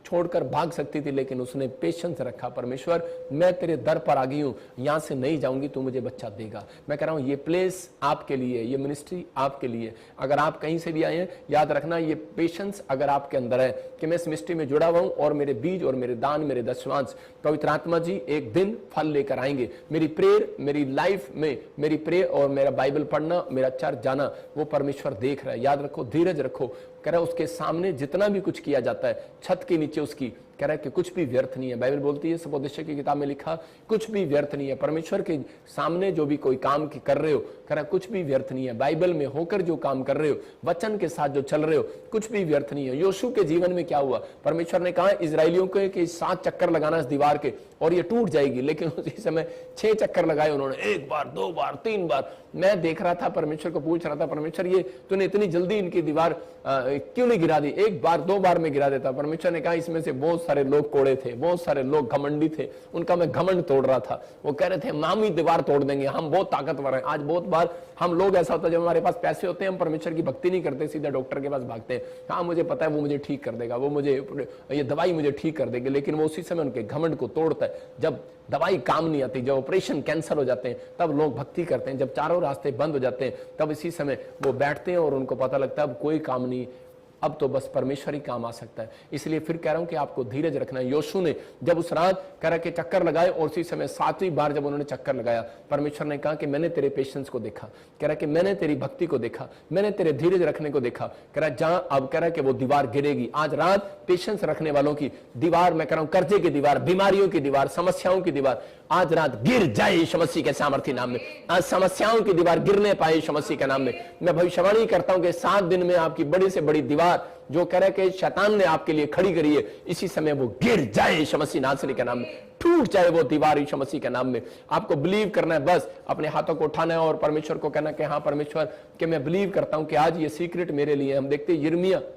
छोड़कर भाग सकती थी, लेकिन उसने पेशेंस रखा। परमेश्वर मैं तेरे दर पर आ गई हूं, यहां से नहीं जाऊंगी, तू मुझे बच्चा देगा। मैं कह रहा हूं ये प्लेस आपके लिए, ये मिनिस्ट्री आपके लिए। अगर आप कहीं से भी आए हैं, याद रखना ये पेशेंस अगर आपके अंदर है कि मैं इस मिनिस्ट्री में जुड़ा हुआ हूं और मेरे बीज और मेरे दान, मेरे दशमांश पवित्र आत्मा जी एक दिन फल लेकर आएंगे। मेरी प्रेयर, मेरी लाइफ में मेरी प्रेयर और मेरा बाइबल पढ़ना, मेरा चर्च जाना, वो परमेश्वर देख रहा है। याद रखो, धीरज रखो। कह रहा है उसके सामने जितना भी कुछ किया जाता है, छत के नीचे उसकी, कह रहा है कि कुछ भी व्यर्थ नहीं है। बाइबल बोलती है, सबोदेश की किताब में लिखा, कुछ भी व्यर्थ नहीं है। परमेश्वर के सामने जो भी कोई काम कर रहे हो, कह रहा है कुछ भी व्यर्थ नहीं है। बाइबल में होकर जो काम कर रहे हो, वचन के साथ जो चल रहे हो, कुछ भी व्यर्थ नहीं है। योशू के जीवन में क्या हुआ? परमेश्वर ने कहा इजरायलियों को कि 7 चक्कर लगाना इस दीवार के और ये टूट जाएगी, लेकिन उसी समय 6 चक्कर लगाए उन्होंने, 1 बार, 2 बार, 3 बार। मैं देख रहा था, परमेश्वर को पूछ रहा था, परमेश्वर ये तूने इतनी जल्दी इनकी दीवार क्यों नहीं गिरा दी? 1 बार, 2 बार में गिरा देता। परमेश्वर ने कहा इसमें से बहुत सारे लोग कोड़े थे, बहुत सारे लोग घमंडी थे, उनका मैं घमंड तोड़ रहा था। वो कह रहे थे हम ही दीवार तोड़ देंगे, हम बहुत ताकतवर हैं। आज बहुत बार हम लोग ऐसा होता है, जब हमारे पास पैसे होते हैं, हम परमेश्वर की भक्ति नहीं करते, सीधा डॉक्टर के पास भागते हैं। हाँ मुझे पता है वो मुझे ठीक कर देगा, वो मुझे ये दवाई मुझे ठीक कर देगी, लेकिन वो उसी समय उनके घमंड को तोड़ता है। जब दवाई काम नहीं आती, जब ऑपरेशन कैंसर हो जाते हैं, तब लोग भक्ति करते हैं। जब चारों रास्ते बंद हो जाते हैं, तब इसी समय वो बैठते हैं और उनको पता लगता है अब कोई काम नहीं, अब तो बस परमेश्वर ही काम आ सकता है। इसलिए फिर कह रहा हूं कि आपको धीरज रखना है। योशू ने जब उस रात कह के चक्कर लगाए और उसी समय 7वीं बार जब उन्होंने चक्कर लगाया, परमेश्वर ने कहा कि मैंने तेरे पेशेंस को देखा, कह रहा कि मैंने तेरी भक्ति को देखा, मैंने तेरे धीरज रखने को देखा। कह रहा जहां अब कह रहा कि वो दीवार गिरेगी। आज रात पेशेंस रखने वालों की दीवार, मैं कह रहा हूं कर्जे की दीवार, बीमारियों की दीवार, समस्याओं की दीवार आज रात गिर जाए यीशु मसीह के सामर्थ्य नाम में। आज समस्याओं की दीवार गिरने पाए यीशु मसीह के नाम में। मैं भविष्यवाणी करता हूं कि 7 दिन में आपकी बड़ी से बड़ी दीवार जो कह रहा है कि शैतान ने आपके लिए खड़ी करी है, इसी समय वो गिर जाए यीशु मसीह नासरी के नाम में, टूट जाए वो दीवार यीशु मसीह के नाम में। आपको बिलीव करना है, बस अपने हाथों को उठाना है और परमेश्वर को कहना कि हाँ परमेश्वर कि मैं बिलीव करता हूं कि आज ये सीक्रेट मेरे लिए। हम देखते हैं यिर्मयाह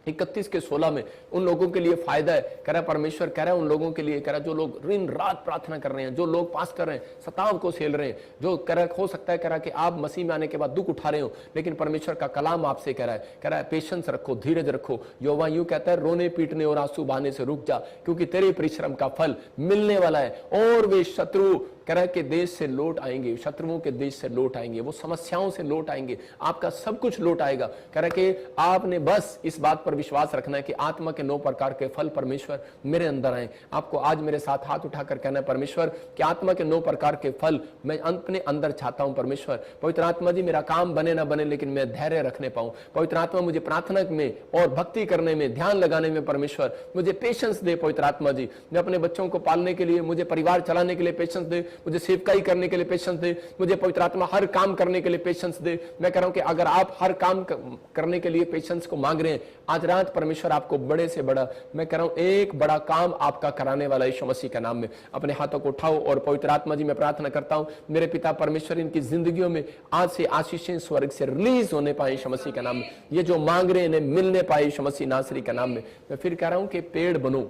31:16 में उन लोगों के लिए फायदा है। कह रहा है परमेश्वर कह रहा है उन लोगों के लिए, कह रहा है जो लोग दिन रात प्रार्थना कर रहे हैं, जो लोग पास कर रहे हैं, सताव को झेल रहे हैं, जो कह रहा है हो सकता है कह रहा है कि आप मसीह में आने के बाद दुख उठा रहे हो, लेकिन परमेश्वर का कलाम आपसे कह रहा है पेशेंस रखो, धीरज रखो। यहोवा यूं कहता है रोने पीटने और आंसू बहाने से रुक जा, क्योंकि तेरे परिश्रम का फल मिलने वाला है। और वे शत्रु कह रहा है कि देश से लौट आएंगे, शत्रुओं के देश से लौट आएंगे, वो समस्याओं से लौट आएंगे, आपका सब कुछ लौट आएगा। कह रहा है कि आपने बस इस बात पर विश्वास रखना है कि आत्मा के 9 प्रकार के फल परमेश्वर मेरे अंदर आए। आपको आज मेरे साथ हाथ उठाकर कहना है परमेश्वर कि आत्मा के 9 प्रकार के फल मैं अपने अंदर चाहता हूं। परमेश्वर पवित्र आत्मा जी मेरा काम बने ना बने, लेकिन मैं धैर्य रखने पाऊं। पवित्र आत्मा मुझे प्रार्थना में और भक्ति करने में, ध्यान लगाने में परमेश्वर मुझे पेशेंस दे। पवित्र आत्मा जी मैं अपने बच्चों को पालने के लिए, मुझे परिवार चलाने के लिए पेशेंस दे, मुझे सेवकाई करने के लिए पेशेंस दे, मुझे पवित्र आत्मा हर काम करने के लिए पेशेंस दे। मैं कह रहा हूं कि अगर आप हर काम करने के लिए पेशेंस को मांग रहे हैं, आज रात परमेश्वर आपको बड़े से बड़ा, मैं कह रहा हूं एक बड़ा काम आपका कराने वाला यीशु मसीह के नाम में। अपने हाथों को उठाओ और पवित्र आत्मा जी मैं प्रार्थना करता हूं मेरे पिता परमेश्वर इनकी जिंदगियों में आज से आशीषें स्वर्ग से रिलीज होने पाए यीशु मसीह के नाम में। ये जो मांग रहे हैं इन्हें मिलने पाए यीशु मसीह नासरी के नाम में। मैं फिर कह रहा हूं कि पेड़ बनो।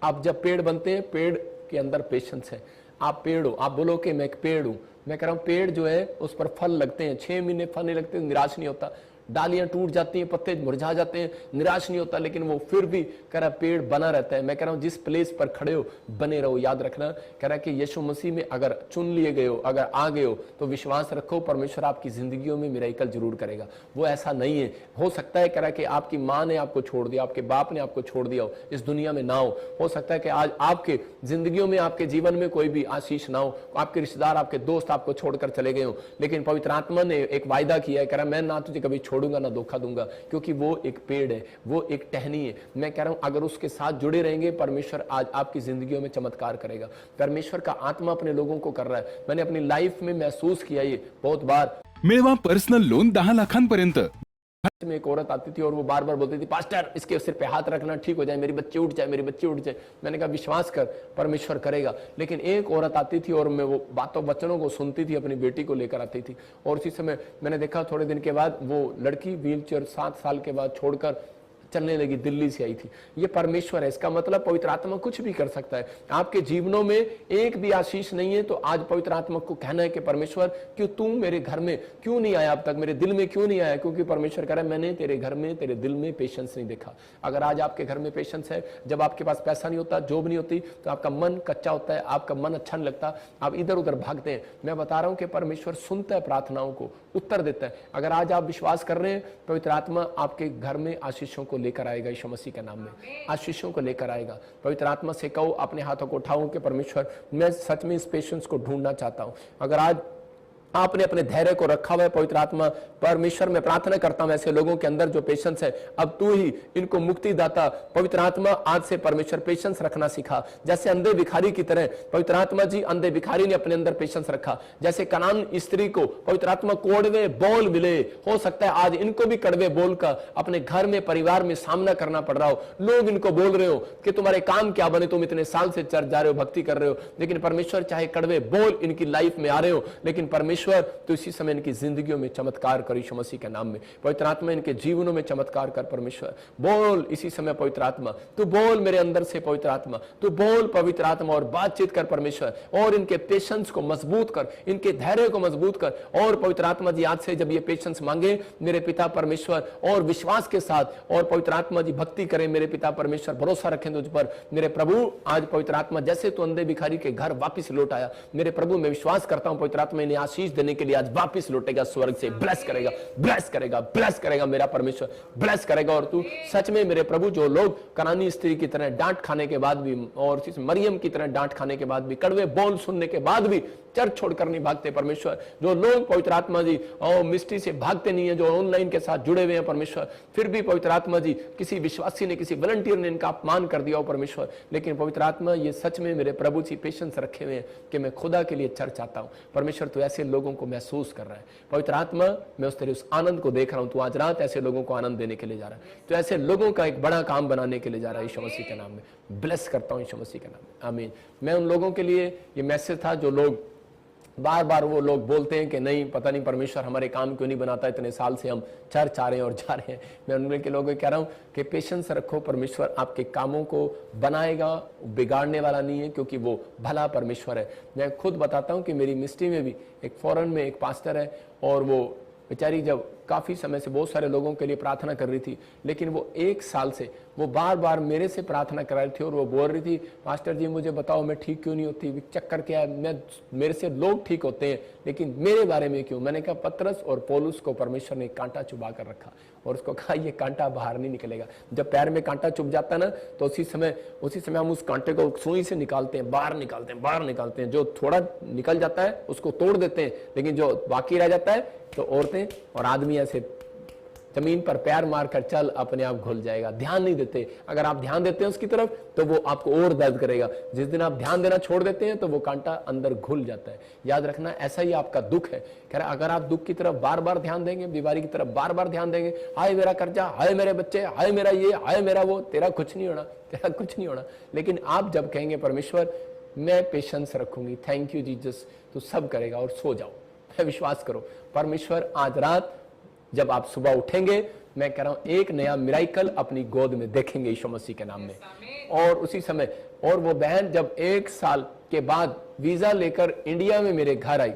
आप जब पेड़ बनते हैं, पेड़ के अंदर पेशेंस है। आप पेड़ हो, आप बोलो कि मैं एक पेड़ हूं। मैं कह रहा हूं पेड़ जो है उस पर फल लगते हैं, 6 महीने फल नहीं लगते, निराश नहीं होता, डालियां टूट जाती हैं, पत्ते मुरझा जाते हैं, निराश नहीं होता, लेकिन वो फिर भी कह रहा पेड़ बना रहता है। मैं कह रहा हूं जिस प्लेस पर खड़े हो बने रहो। याद रखना कह रहा कि यीशु मसीह में अगर चुन लिए गए हो, अगर आ गए हो, तो विश्वास रखो परमेश्वर आपकी जिंदगियों में मिरेकल जरूर करेगा। वो ऐसा नहीं है, हो सकता है कह रहा कि आपकी माँ ने आपको छोड़ दिया, आपके बाप ने आपको छोड़ दिया हो, इस दुनिया में ना हो सकता है कि आज आपके जिंदगियों में, आपके जीवन में कोई भी आशीष ना हो, आपके रिश्तेदार, आपके दोस्त आपको छोड़कर चले गए हो, लेकिन पवित्र आत्मा ने एक वायदा किया है, कह रहा मैं ना तुझे कभी छोड़ूंगा ना धोखा दूंगा, क्योंकि वो एक पेड़ है, वो एक टहनी है। मैं कह रहा हूं अगर उसके साथ जुड़े रहेंगे, परमेश्वर आज आपकी जिंदगियों में चमत्कार करेगा। परमेश्वर का आत्मा अपने लोगों को कर रहा है। मैंने अपनी लाइफ में महसूस किया ये बहुत बार। मिळवा पर्सनल लोन 10 लाखांपर्यंत। में एक औरत आती थी और वो बार बार बोलती थी पास्टर इसके सिर पे हाथ रखना, ठीक हो जाए, मेरी बच्ची उठ जाए, मेरी बच्ची उठ जाए। मैंने कहा विश्वास कर, परमेश्वर करेगा। लेकिन एक औरत आती थी और मैं वो बातों वचनों को सुनती थी, अपनी बेटी को लेकर आती थी, और उसी समय मैंने देखा थोड़े दिन के बाद वो लड़की व्हील चेयर 7 साल के बाद छोड़कर चलने लगी, दिल्ली से आई थी। ये परमेश्वर है, इसका मतलब पवित्र आत्मा कुछ भी कर सकता है। आपके जीवनों में एक भी आशीष नहीं है तो आज पवित्र आत्मा को कहना है कि परमेश्वर क्यों तू मेरे घर में क्यों नहीं आया, अब तक मेरे दिल में क्यों नहीं आया? क्योंकि परमेश्वर कह रहा है मैंने तेरे घर में, तेरे दिल में पेशेंस नहीं देखा। अगर आज आपके घर में पेशेंस है, जब आपके पास पैसा नहीं होता, जॉब नहीं होती, तो आपका मन कच्चा होता है, आपका मन अच्छा नहीं लगता, आप इधर उधर भागते हैं। मैं बता रहा हूं कि परमेश्वर सुनता है प्रार्थनाओं को, उत्तर देता है। अगर आज आप विश्वास कर रहे हैं, पवित्र आत्मा आपके घर में आशीषों को लेकर आएगा। यीशु मसीह के नाम में आशीषों को लेकर आएगा। पवित्र आत्मा से कहो, अपने हाथों को उठाओ कि परमेश्वर मैं सच में इस पेशेंस को ढूंढना चाहता हूं। अगर आज आपने अपने धैर्य को रखा हुआ है, पवित्र आत्मा परमेश्वर मैं प्रार्थना करता हूं ऐसे लोगों के अंदर जो पेशेंस है, अब तू ही इनको मुक्ति दाता पवित्र आत्मा आज से परमेश्वर पेशेंस रखना सिखा। जैसे अंधे भिखारी की तरह पवित्र आत्मा जी अंधे भिखारी ने अपने अंदर पेशेंस रखा, जैसे कनान स्त्री को पवित्र आत्मा कड़वे बोल मिले, हो सकता है आज इनको भी कड़वे बोल का अपने घर में परिवार में सामना करना पड़ रहा हो। लोग इनको बोल रहे हो कि तुम्हारे काम क्या बने, तुम इतने साल से चर्च जा रहे हो, भक्ति कर रहे हो, लेकिन परमेश्वर चाहे कड़वे बोल इनकी लाइफ में आ रहे हो, लेकिन परमेश्वर तो इसी समय इनकी जिंदगियों में चमत्कार कर यीशु मसीह के नाम में। पवित्र आत्मा इनके जीवनों में चमत्कार कर परमेश्वर। बोल इसी समय पवित्र आत्मा, तू बोल मेरे अंदर से पवित्र आत्मा, तू बोल पवित्र आत्मा और बातचीत कर परमेश्वर, और इनके पेशेंस को मजबूत कर, इनके धैर्य को मजबूत कर। और पवित्र आत्मा जी आज से जब ये पेशेंस मांगे मेरे पिता परमेश्वर, और विश्वास के साथ और पवित्र आत्मा जी भक्ति करें मेरे पिता परमेश्वर, भरोसा रखें तुझ पर मेरे प्रभु। आज पवित्र आत्मा जैसे तू अंधे भिखारी के घर वापस लौट आया मेरे प्रभु, मैं विश्वास करता हूं पवित्र आत्मा इन्हें आशीष देने के लिए आज वापस लौटेगा, स्वर्ग से ब्लेस करेगा, ब्लेस करेगा, ब्लेस करेगा मेरा परमेश्वर, ब्लेस करेगा। और तू सच में मेरे प्रभु, जो लोग कनानी स्त्री की तरह डांट खाने के बाद भी और मरियम की तरह डांट खाने के बाद भी, कड़वे बोल सुनने के बाद भी चर्च छोड़कर नहीं भागते परमेश्वर, जो लोग पवित्र आत्मा जी और मिस्ट्री से भागते नहीं है, जो ऑनलाइन के साथ जुड़े हुए हैं परमेश्वर, फिर भी पवित्र आत्मा जी किसी विश्वासी ने, किसी वॉलंटियर ने इनका अपमान कर दिया हो परमेश्वर, लेकिन पवित्र आत्मा ये सच में मेरे प्रभु जी पेशेंस रखे हुए हैं कि मैं खुदा के लिए चर्च आता हूं परमेश्वर। तो ऐसे लोगों को महसूस कर रहा है पवित्र आत्मा, मैं उस तेरे उस आनंद को देख रहा हूं। तू आज रात ऐसे लोगों को आनंद देने के लिए जा रहा है, तो ऐसे लोगों का एक बड़ा काम बनाने के लिए जा रहा है। यीशु मसीह के नाम में ब्लेस करता हूं, यीशु मसीह के नाम में आमीन। मैं उन लोगों के लिए ये मैसेज था जो लोग बार बार वो लोग बोलते हैं कि नहीं पता नहीं परमेश्वर हमारे काम क्यों नहीं बनाता, इतने साल से हम चर्च आ रहे हैं और जा रहे हैं। मैं उन के लोगों को कह रहा हूं कि पेशेंस रखो, परमेश्वर आपके कामों को बनाएगा, बिगाड़ने वाला नहीं है, क्योंकि वो भला परमेश्वर है। मैं खुद बताता हूं कि मेरी मिस्ट्री में भी एक फॉरेन में एक पास्टर है, और वो बेचारी जब काफ़ी समय से बहुत सारे लोगों के लिए प्रार्थना कर रही थी, लेकिन वो 1 साल से वो बार बार मेरे से प्रार्थना कर रही थी, और वो बोल रही थी मास्टर जी मुझे बताओ मैं ठीक क्यों नहीं होती, चक्कर क्या है, मैं मेरे से लोग ठीक होते हैं लेकिन मेरे बारे में क्यों। मैंने कहा पतरस और पौलुस को परमेश्वर ने कांटा चुबा कर रखा, और उसको कहा ये कांटा बाहर नहीं निकलेगा। जब पैर में कांटा चुभ जाता है ना, तो उसी समय हम उस कांटे को सुई से निकालते हैं, बाहर निकालते हैं। जो थोड़ा निकल जाता है उसको तोड़ देते हैं, लेकिन जो बाकी रह जाता है तो औरतें और आदमी ऐसे जमीन पर पैर मारकर चल, अपने आप घुल जाएगा। ध्यान नहीं देते, अगर आप ध्यान देते हैं उसकी तरफ तो वो आपको और दर्द करेगा। जिस दिन आप ध्यान देना छोड़ देते हैं तो वो कांटा अंदर घुल जाता है। याद रखना, ऐसा ही आपका दुख है। कह रहा अगर आप दुख की तरफ बार बार ध्यान देंगे, बीमारी की तरफ बार बार ध्यान देंगे, हाय मेरा कर्जा, हाय मेरे बच्चे, हाय मेरा ये, हाय मेरा वो, तेरा कुछ नहीं होना, तेरा कुछ नहीं होना। लेकिन आप जब कहेंगे परमेश्वर मैं पेशेंस रखूंगी, थैंक यू जीसस, तो सब करेगा। और सो जाओ, विश्वास करो परमेश्वर आज रात जब आप सुबह उठेंगे, मैं कह रहा हूं एक नया मिराइकल अपनी गोद में देखेंगे यीशु मसीह के नाम में। और उसी समय, और वो बहन जब 1 साल के बाद वीजा लेकर इंडिया में मेरे घर आई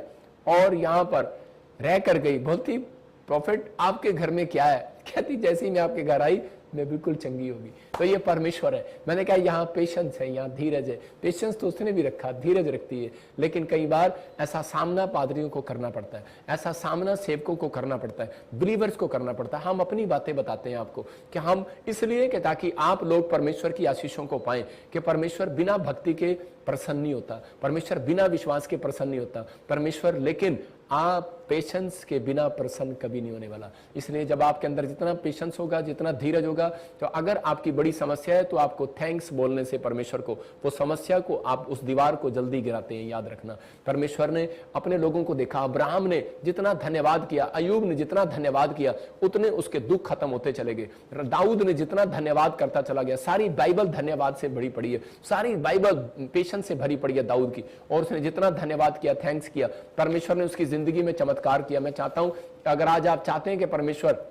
और यहां पर रह कर गई, बोलती प्रॉफिट आपके घर में क्या है, कहती जैसे ही मैं आपके घर आई मैं बिल्कुल चंगी होगी। तो ये परमेश्वर है। मैंने कहा यहाँ पेशेंस है, यहाँ धीरज है। पेशेंस तो उसने भी रखा, धीरज रखती है, लेकिन कई बार ऐसा सामना पादरियों को करना पड़ता है, ऐसा सामना सेवकों को करना पड़ता है, बिलीवर्स को करना पड़ता है। हम अपनी बातें बताते हैं आपको कि हम इसलिए कि ताकि आप लोग परमेश्वर की आशीषों को पाएं, कि परमेश्वर बिना भक्ति के प्रसन्न नहीं होता, परमेश्वर बिना विश्वास के प्रसन्न नहीं होता परमेश्वर, लेकिन आप पेशेंस के बिना प्रसन्न कभी नहीं होने वाला। इसलिए जब आपके अंदर जितना पेशेंस होगा, जितना धीरज होगा, तो अगर आपकी बड़ी समस्या है तो आपको थैंक्स बोलने से परमेश्वर को, वो समस्या को, आप उस दीवार को जल्दी गिराते हैं। याद रखना, परमेश्वर ने अपने लोगों को देखा। अब्राहम ने जितना धन्यवाद किया, अयूब ने जितना धन्यवाद किया, उतने उसके दुख खत्म होते चले गए। दाऊद ने जितना धन्यवाद करता चला गया, सारी बाइबल धन्यवाद से भरी पड़ी है, सारी बाइबल पेशेंस से भरी पड़ी है दाऊद की। और उसने जितना धन्यवाद किया, थैंक्स किया, परमेश्वर ने उसकी जिंदगी में चमत्कार किया। मैं चाहता हूं अगर आज आप चाहते हैं कि परमेश्वर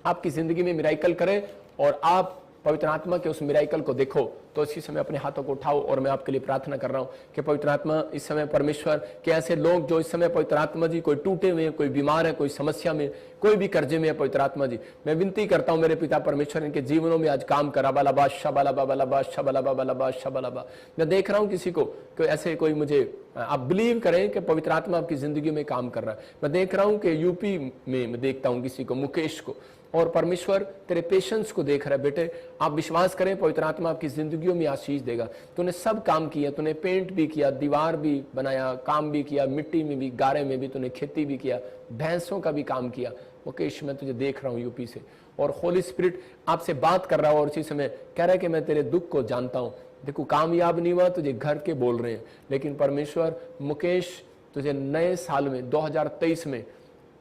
आपकी जिंदगी में मिराइकल करे, और आप पवित्र आत्मा के उस मिराइकल को देखो, तो इसी समय अपने हाथों को उठाओ और मैं आपके लिए प्रार्थना कर रहा हूं कि पवित्र आत्मा इस समय परमेश्वर के ऐसे लोग जो इस समय पवित्र आत्मा जी कोई टूटे हुए हैं, कोई बीमार है, कोई समस्या में, कोई भी कर्जे में है, पवित्र आत्मा जी मैं विनती करता हूं मेरे पिता परमेश्वर इनके जीवनों में आज काम करा। बालाबा शबालाबा बालाबा शबालाबा बालाबा शबालाबा। मैं देख रहा हूं किसी को ऐसे कोई मुझे आप बिलीव करें कि पवित्र आत्मा आपकी जिंदगी में काम कर रहा है। मैं देख रहा हूं कि यूपी में मैं देखता हूं किसी को, मुकेश को, और परमेश्वर तेरे पेशेंस को देख रहा है। बेटे आप विश्वास करें पवित्र आत्मा आपकी जिंदगियों में आशीष देगा। तूने सब काम किया, तूने पेंट भी किया, दीवार भी बनाया, काम भी किया, मिट्टी में भी, गारे में भी, तूने खेती भी किया, भैंसों का भी काम किया। मुकेश मैं तुझे देख रहा हूं यूपी से, और होली स्पिरिट आपसे बात कर रहा है और इसी समय कह रहा है कि मैं तेरे दुख को जानता हूं। देखो कामयाब नहीं हुआ, तुझे घर के बोल रहे हैं, लेकिन परमेश्वर मुकेश तुझे नए साल में 2023 में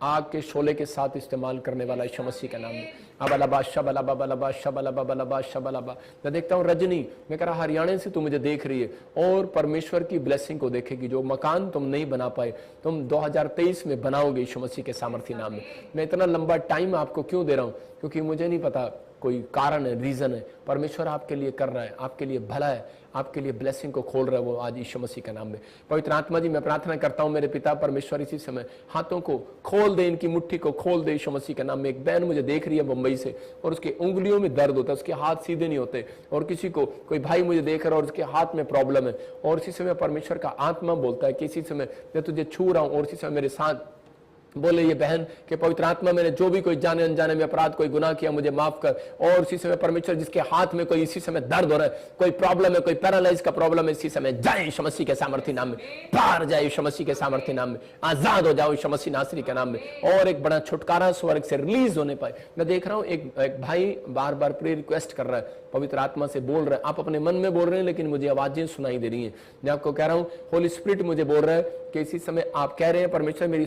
आग के शोले के साथ इस्तेमाल करने वाला यीशु मसीह के नाम में। अबलबा शबलबा बलबा शबलबा बलबा शबलबा। मैं देखता हूँ रजनी, मैं कह रहा हरियाणा से तू मुझे देख रही है और परमेश्वर की ब्लेसिंग को देखेगी। जो मकान तुम नहीं बना पाए तुम 2023 में बनाओगे यीशु मसीह के सामर्थ्य नाम में। मैं इतना लंबा टाइम आपको क्यों दे रहा हूँ, क्योंकि मुझे नहीं पता कोई कारण है, रीजन है। परमेश्वर आपके लिए कर रहा है, आपके लिए भला है, आपके लिए ब्लेसिंग को खोल रहा है वो आज यीशु मसीह के नाम में। पवित्र आत्मा जी मैं प्रार्थना करता हूं मेरे पिता परमेश्वर इसी समय हाथों को खोल दे, इनकी मुट्ठी को खोल दे यीशु मसीह के नाम में। एक बहन मुझे देख रही है मुंबई से और उसके उंगलियों में दर्द होता है, उसके हाथ सीधे नहीं होते, और किसी को कोई भाई मुझे देख रहा है और उसके हाथ में प्रॉब्लम है, और इसी समय परमेश्वर का आत्मा बोलता है कि इसी समय मैं तुझे छू रहा हूं, और इसी समय मेरे साथ बोले ये बहन कि पवित्र आत्मा मैंने जो भी कोई जाने अनजाने में अपराध कोई गुनाह किया मुझे माफ कर। और इसी समय परमेश्वर जिसके हाथ में कोई इसी समय दर्द हो रहा है, कोई प्रॉब्लम है, कोई पैरालाइज का प्रॉब्लम है, इसी समय जाए यीशु मसीह के सामर्थ्य नाम में, पार जाए यीशु मसीह के सामर्थ्य नाम में, आजाद हो जाओ यीशु मसीह नासरी के नाम में, और एक बड़ा छुटकारा स्वर्ग से रिलीज होने पाए। मैं देख रहा हूं एक भाई बार बार प्रे रिक्वेस्ट कर रहा है, पवित्र आत्मा से बोल रहा है, आप अपने मन में बोल रहे हैं लेकिन मुझे आवाजें सुनाई दे रही हैं। मैं आपको कह रहा हूं होली स्पिरिट मुझे बोल रहा है कि इसी समय आप कह रहे हैं परमेश्वर मेरी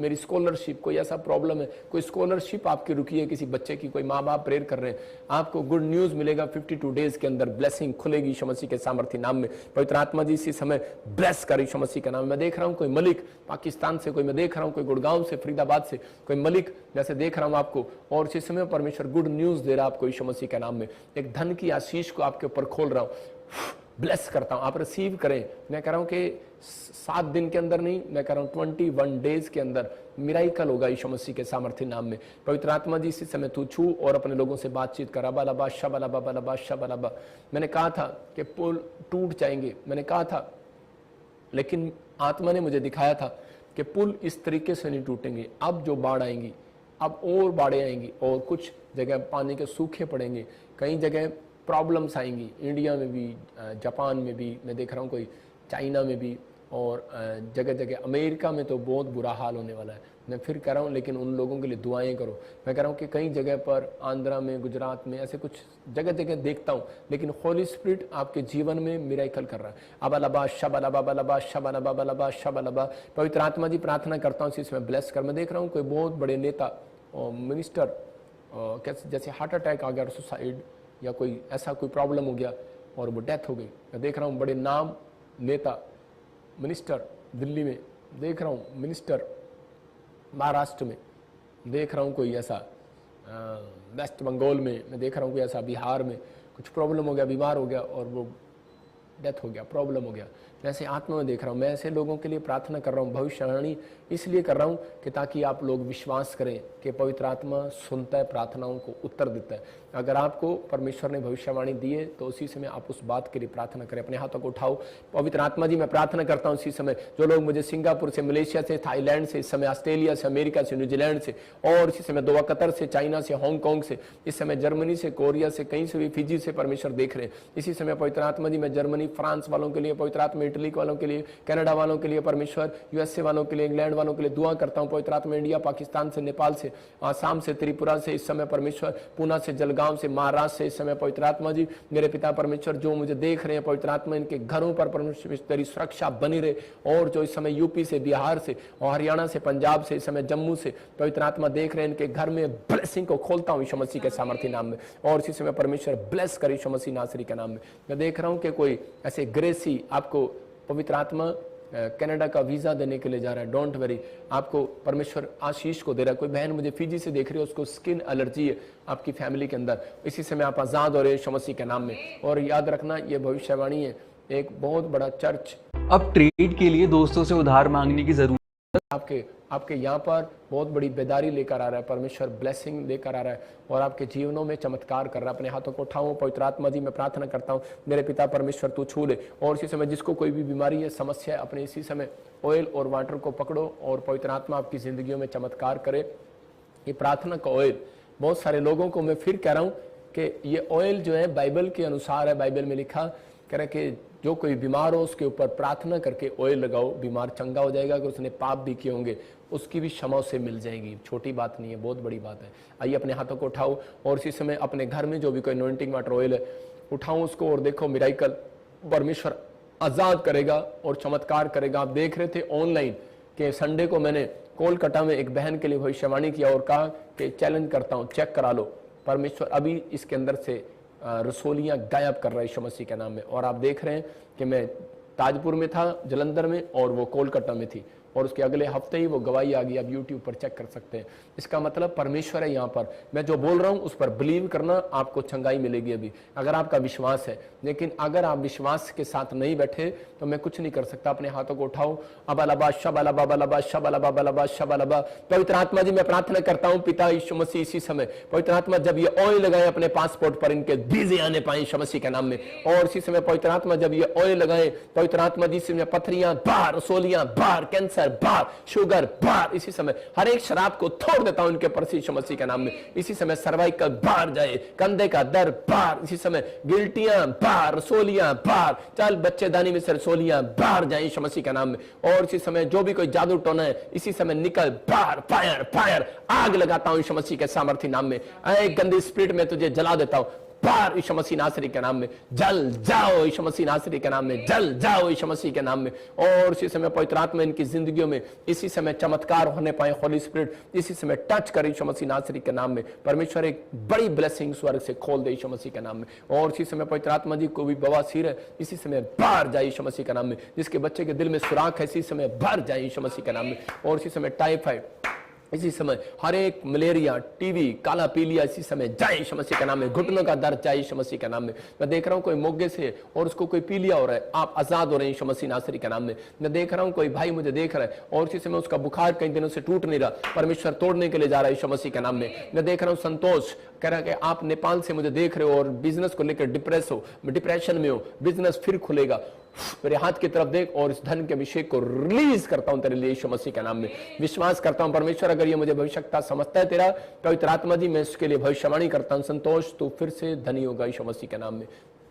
स्कॉलरशिप कोई ऐसा प्रॉब्लम है, कोई स्कॉलरशिप आपकी रुकी है किसी बच्चे की, कोई माँ बाप प्रेयर कर रहे हैं, आपको गुड न्यूज मिलेगा 52 डेज के अंदर, ब्लेसिंग खुलेगी यीशु मसीह के सामर्थ्य नाम में। पवित्र आत्मा जी इसी समय ब्लेस कर यीशु मसीह के नाम में। मैं देख रहा हूं कोई मलिक पाकिस्तान से, कोई मैं देख रहा हूं कोई गुड़गांव से, फरीदाबाद से, कोई मलिक जैसे देख रहा हूं आपको, और इसी समय परमेश्वर गुड न्यूज दे रहा है आपको यीशु मसीह के नाम में। एक धन की आशीष को आपके ऊपर खोल रहा हूं, ब्लेस करता हूं, आप रिसीव करें। मैं कह रहा हूं कि 7 दिन के अंदर नहीं, मैं कह रहा हूं 21 डेज के अंदर मिराइकल होगा यीशु मसीह के सामर्थ्य नाम में। पवित्र आत्मा जी इसी समय तू छू और अपने लोगों से बातचीत कर। अबलबा शबलबा बलबा शबलबा। मैंने कहा था कि पुल टूट जाएंगे, मैंने कहा था, लेकिन आत्मा ने मुझे दिखाया था कि पुल इस तरीके से नहीं टूटेंगे। अब जो बाढ़ आएंगी, अब और बाढ़ें आएंगी, और कुछ जगह पानी के सूखे पड़ेंगे, कई जगह प्रॉब्लम्स आएंगी, इंडिया में भी, जापान में भी, मैं देख रहा हूँ कोई चाइना में भी, और जगह जगह अमेरिका में तो बहुत बुरा हाल होने वाला है। मैं फिर कह रहा हूँ लेकिन उन लोगों के लिए दुआएं करो। मैं कह रहा हूँ कि कई जगह पर आंध्रा में, गुजरात में, ऐसे कुछ जगह जगह देखता हूँ, लेकिन होली स्पिरिट आपके जीवन में मिराइकल कर रहा है। अबलबा शबलबा बलबा शबलबा बलबा शबलबा। पवित्र आत्मा जी प्रार्थना करता हूँ इसमें ब्लेस कर। मैं देख रहा हूँ कोई बहुत बड़े नेता और मिनिस्टर, कैसे जैसे हार्ट अटैक आ गया, सुसाइड या कोई ऐसा कोई प्रॉब्लम हो गया और वो डेथ हो गई। मैं देख रहा हूँ बड़े नाम नेता, मिनिस्टर दिल्ली में देख रहा हूँ, मिनिस्टर महाराष्ट्र में देख रहा हूँ, कोई ऐसा वेस्ट बंगाल में मैं देख रहा हूँ, कोई ऐसा बिहार में कुछ प्रॉब्लम हो गया, बीमार हो गया और वो डेथ हो गया, प्रॉब्लम हो गया। वैसे आत्मा में देख रहा हूँ। मैं ऐसे लोगों के लिए प्रार्थना कर रहा हूँ, भविष्यवाणी इसलिए कर रहा हूँ कि ताकि आप लोग विश्वास करें कि पवित्र आत्मा सुनता है, प्रार्थनाओं को उत्तर देता है। अगर आपको परमेश्वर ने भविष्यवाणी दी है तो उसी समय आप उस बात के लिए प्रार्थना करें। अपने हाथों को उठाओ। पवित्र आत्मा जी मैं प्रार्थना करता हूँ इसी समय जो लोग मुझे सिंगापुर से, मलेशिया से, थाईलैंड से, इस समय ऑस्ट्रेलिया से, अमेरिका से, न्यूजीलैंड से, और इसी समय दोहा कतर से, चाइना से, हांगकांग से, इस समय जर्मनी से, कोरिया से, कहीं से भी, फिजी से परमेश्वर देख रहे हैं। इसी समय पवित्र आत्मा जी मैं जर्मनी, फ्रांस वालों के लिए, पवित्र आत्मा इटली वालों के लिए, कनाडा वालों के लिए, परमेश्वर यूएसए वालों के लिए, इंग्लैंड वालों के लिए दुआ करता हूँ। पवित्र आत्मा इंडिया, पाकिस्तान से, नेपाल से, आसाम से, त्रिपुरा से, इस समय परमेश्वर पूना से, जलगांव से, महाराष्ट्र से, इस समय पवित्र आत्मा जी मेरे पिता परमेश्वर जो मुझे देख रहे हैं, पवित्र आत्मा इनके घरों पर परमेश्वर तेरी सुरक्षा बनी रहे। और जो इस समय यूपी से, बिहार से, और हरियाणा से, पंजाब से, इस समय जम्मू से पवित्र आत्मा देख रहे हैं, इनके घर में ब्लेसिंग को खोलता हूँ यीशु मसीह के सामर्थ्य नाम में। और इसी समय परमेश्वर ब्लेस कर यीशु मसीह नासरी के नाम में। मैं देख रहा हूँ कि कोई ऐसे ग्रेसी आपको पवित्र आत्मा कनाडा का वीज़ा देने के लिए जा रहा है, डोंट वरी, आपको परमेश्वर आशीष को दे रहा है। कोई बहन मुझे फीजी से देख रही है, उसको स्किन एलर्जी है आपकी फैमिली के अंदर, इसी समय आप आज़ाद हो रहे हैं यीशु मसीह के नाम में। और याद रखना, ये भविष्यवाणी है, एक बहुत बड़ा चर्च अब ट्रेड के लिए दोस्तों से उधार मांगने की जरूरत आपके यहाँ पर बहुत बड़ी बेदारी लेकर आ रहा है, परमेश्वर ब्लेसिंग लेकर आ रहा है और आपके जीवनों में चमत्कार कर रहा है। अपने हाथों को उठाओ, पवित्र आत्मा जी मैं प्रार्थना करता हूँ, मेरे पिता परमेश्वर तू छू ले। और इसी समय जिसको कोई भी बीमारी है, समस्या है, अपने इसी समय ऑयल और वाटर को पकड़ो और पवित्र आत्मा आपकी जिंदगियों में चमत्कार करे। ये प्रार्थना का ऑयल, बहुत सारे लोगों को मैं फिर कह रहा हूँ कि ये ऑयल जो है बाइबल के अनुसार है, बाइबल में लिखा कह रहा कि जो कोई बीमार हो उसके ऊपर प्रार्थना करके ऑयल लगाओ, बीमार चंगा हो जाएगा। अगर उसने पाप भी किए होंगे उसकी भी क्षमा से मिल जाएगी। छोटी बात नहीं है, बहुत बड़ी बात है। आइए अपने हाथों को उठाओ और इसी समय अपने घर में जो भी कोई अनॉइंटिंग वाटर ऑयल है उठाओ उसको और देखो मिराइकल परमेश्वर आज़ाद करेगा और चमत्कार करेगा। आप देख रहे थे ऑनलाइन कि संडे को मैंने कोलकाता में एक बहन के लिए भविष्यवाणी किया और कहा कि चैलेंज करता हूँ, चेक करा लो, परमेश्वर अभी इसके अंदर से रसोलियां गायब कर रहा है यीशु मसीह के नाम में। और आप देख रहे हैं कि मैं ताजपुर में था, जलंधर में, और वो कोलकाता में थी और उसके अगले हफ्ते ही वो गवाही आ गई। आप यूट्यूब पर चेक कर सकते हैं। इसका मतलब परमेश्वर है यहाँ पर। मैं जो बोल रहा हूँ उस पर बिलीव करना, आपको चंगाई मिलेगी अभी अगर आपका विश्वास है। लेकिन अगर आप विश्वास के साथ नहीं बैठे तो मैं कुछ नहीं कर सकता। अपने हाथों को उठाओ, अबलबा शबलबा बलबा शबलबा बलबा शबलबा। पवित्र आत्मा जी मैं प्रार्थना करता हूँ पिता यीशु मसीह, इसी समय पवित्र आत्मा जब ये ऑयल लगाए अपने पासपोर्ट पर, इनके वीजे आने पाए यीशु मसीह के नाम में। और इसी समय पवित्र आत्मा जब ये ऑयल लगाए, पवित्र आत्मा जी से पथरियां बाहर, रसोलियां बाहर, कैंसर बाहर, शुगर बाहर। इसी समय हर एक शराब को तोड़ देता हूं इनके पर यीशु मसीह के नाम में। इसी समय सर्वाइकल बाहर जाए, कंधे का दर्द बाहर, इसी समय गिल्टियां बाहर, रसोलियां बाहर, चल बच्चेदानी में से रसोलियां बाहर जाए यीशु मसीह के नाम में। और इसी समय जो भी कोई जादू टोना है इसी समय निकल बाहर, फायर फायर, आग लगाता हूं यीशु मसीह के सामर्थ्य नाम में। ऐ गंदी स्पिरिट में तुझे जला देता हूं बाहर यीशु मसीह नासरी के नाम में। जल जाओ यीशु मसीह नासरी के नाम में, जल जाओ यीशु मसीह के नाम में। और इसी समय पवित्र आत्मा इनकी जिंदगियों में इसी समय चमत्कार होने पाए। होली स्पिरिट इसी समय टच करे यीशु मसीह नासरी के नाम में। परमेश्वर एक बड़ी ब्लेसिंग स्वर्ग से खोल दे यीशु मसीह के नाम में। और इसी समय पवित्र आत्मा जी को भी बवासीर है, इसी समय बाहर जाए यीशु मसीह के नाम में। जिसके बच्चे के दिल में सुराख है इसी समय बाहर जाए यीशु मसीह के नाम में। और इसी समय टाइफाइड, इसी समय हर एक मलेरिया, टीवी, काला पीलिया इसी समय जाए यीशु मसीह के नाम में। घुटनों का दर्द जाए यीशु मसीह के नाम में। मैं देख रहा हूं कोई मोगे से और उसको कोई पीलिया हो रहा है, आप आजाद हो रहे हैं यीशु मसीह नासरी के नाम में। मैं देख रहा हूं कोई भाई मुझे देख रहा है और इसी समय उसका बुखार कई दिनों से टूट नहीं रहा, परमेश्वर तोड़ने के लिए जा रहा है यीशु मसीह के नाम में। मैं देख रहा हूं संतोष कह रहा है कि आप नेपाल से मुझे देख रहे हो और बिजनेस को लेकर डिप्रेशन में हो, बिजनेस फिर खुलेगा। मेरे हाथ की तरफ देख और इस धन के अभिषेक को रिलीज करता हूं तेरे लिए यीशु मसीह के नाम में। विश्वास करता हूं परमेश्वर अगर ये मुझे भविष्यता समझता है तेरा, पवित्र आत्मा जी मैं इसके लिए भविष्यवाणी करता हूं, संतोष तू फिर से धनी होगा यीशु मसीह के नाम में।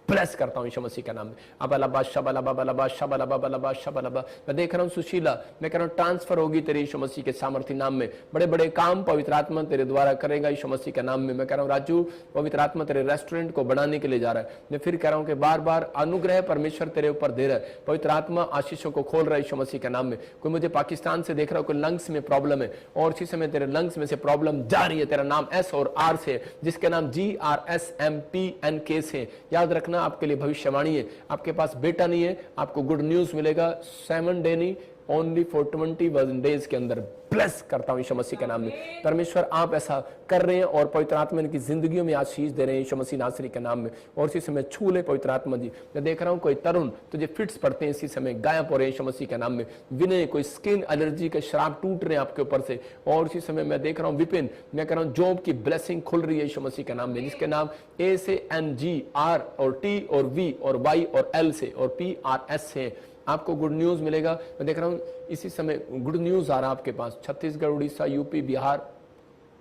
ब्लेस करता हूं यीशु मसीह के नाम में। अबलबा शबलबा बलबा शबलबा बलबा शबलबा। मैं देख रहा हूं सुशीला, मैं कह रहा हूं ट्रांसफर होगी तेरे यीशु मसीह के सामर्थ्य नाम में। बड़े बड़े काम पवित्र आत्मा तेरे द्वारा करेगा यीशु मसीह के नाम में। मैं कह रहा हूं राजू, पवित्र आत्मा तेरे रेस्टोरेंट को बनाने के लिए जा रहा है। मैं फिर कह रहा हूं कि बार बार अनुग्रह परमेश्वर तेरे ऊपर दे रहा है, पवित्र आत्मा आशीषों को खोल रहा है यीशु मसीह के नाम में। कोई मुझे पाकिस्तान से देख रहा हो, कोई लंग्स में प्रॉब्लम है और इसी समय तेरे लंग्स में से प्रॉब्लम जा रही है। तेरा नाम एस और आर से, जिसके नाम GRSMPNK से। याद रखना आपके लिए भविष्य है। आपके पास बेटा नहीं है, आपको गुड न्यूज मिलेगा 7 डे नहीं, ओनली फॉर 21 डेज के अंदर। ब्लेस करता हूं यीशु मसीह के नाम में। परमेश्वर आप ऐसा कर रहे हैं और पवित्र आत्मा इनकी जिंदगियों में आशीष दे रहे हैं यीशु मसीह नासरी के नाम में। और इसी समय छू ले पवित्र आत्मा जी। मैं देख रहा हूं कोई तरुण तुझे फिट्स पड़ते हैं इसी समय गायब हो रहे हैं यीशु मसीह के नाम में। विनय, कोई स्किन एलर्जी के शराब टूट रहे हैं आपके ऊपर से। और इसी समय मैं देख रहा हूं विपिन, मैं कह रहा हूं जॉब की ब्लेसिंग खुल रही है यीशु मसीह के नाम में, जिसके नाम A से NG, R और T और V और Y और L से और PRS से आपको गुड न्यूज मिलेगा। मैं देख रहा हूं इसी समय गुड न्यूज आ रहा है आपके पास। छत्तीसगढ़, उड़ीसा, यूपी, बिहार,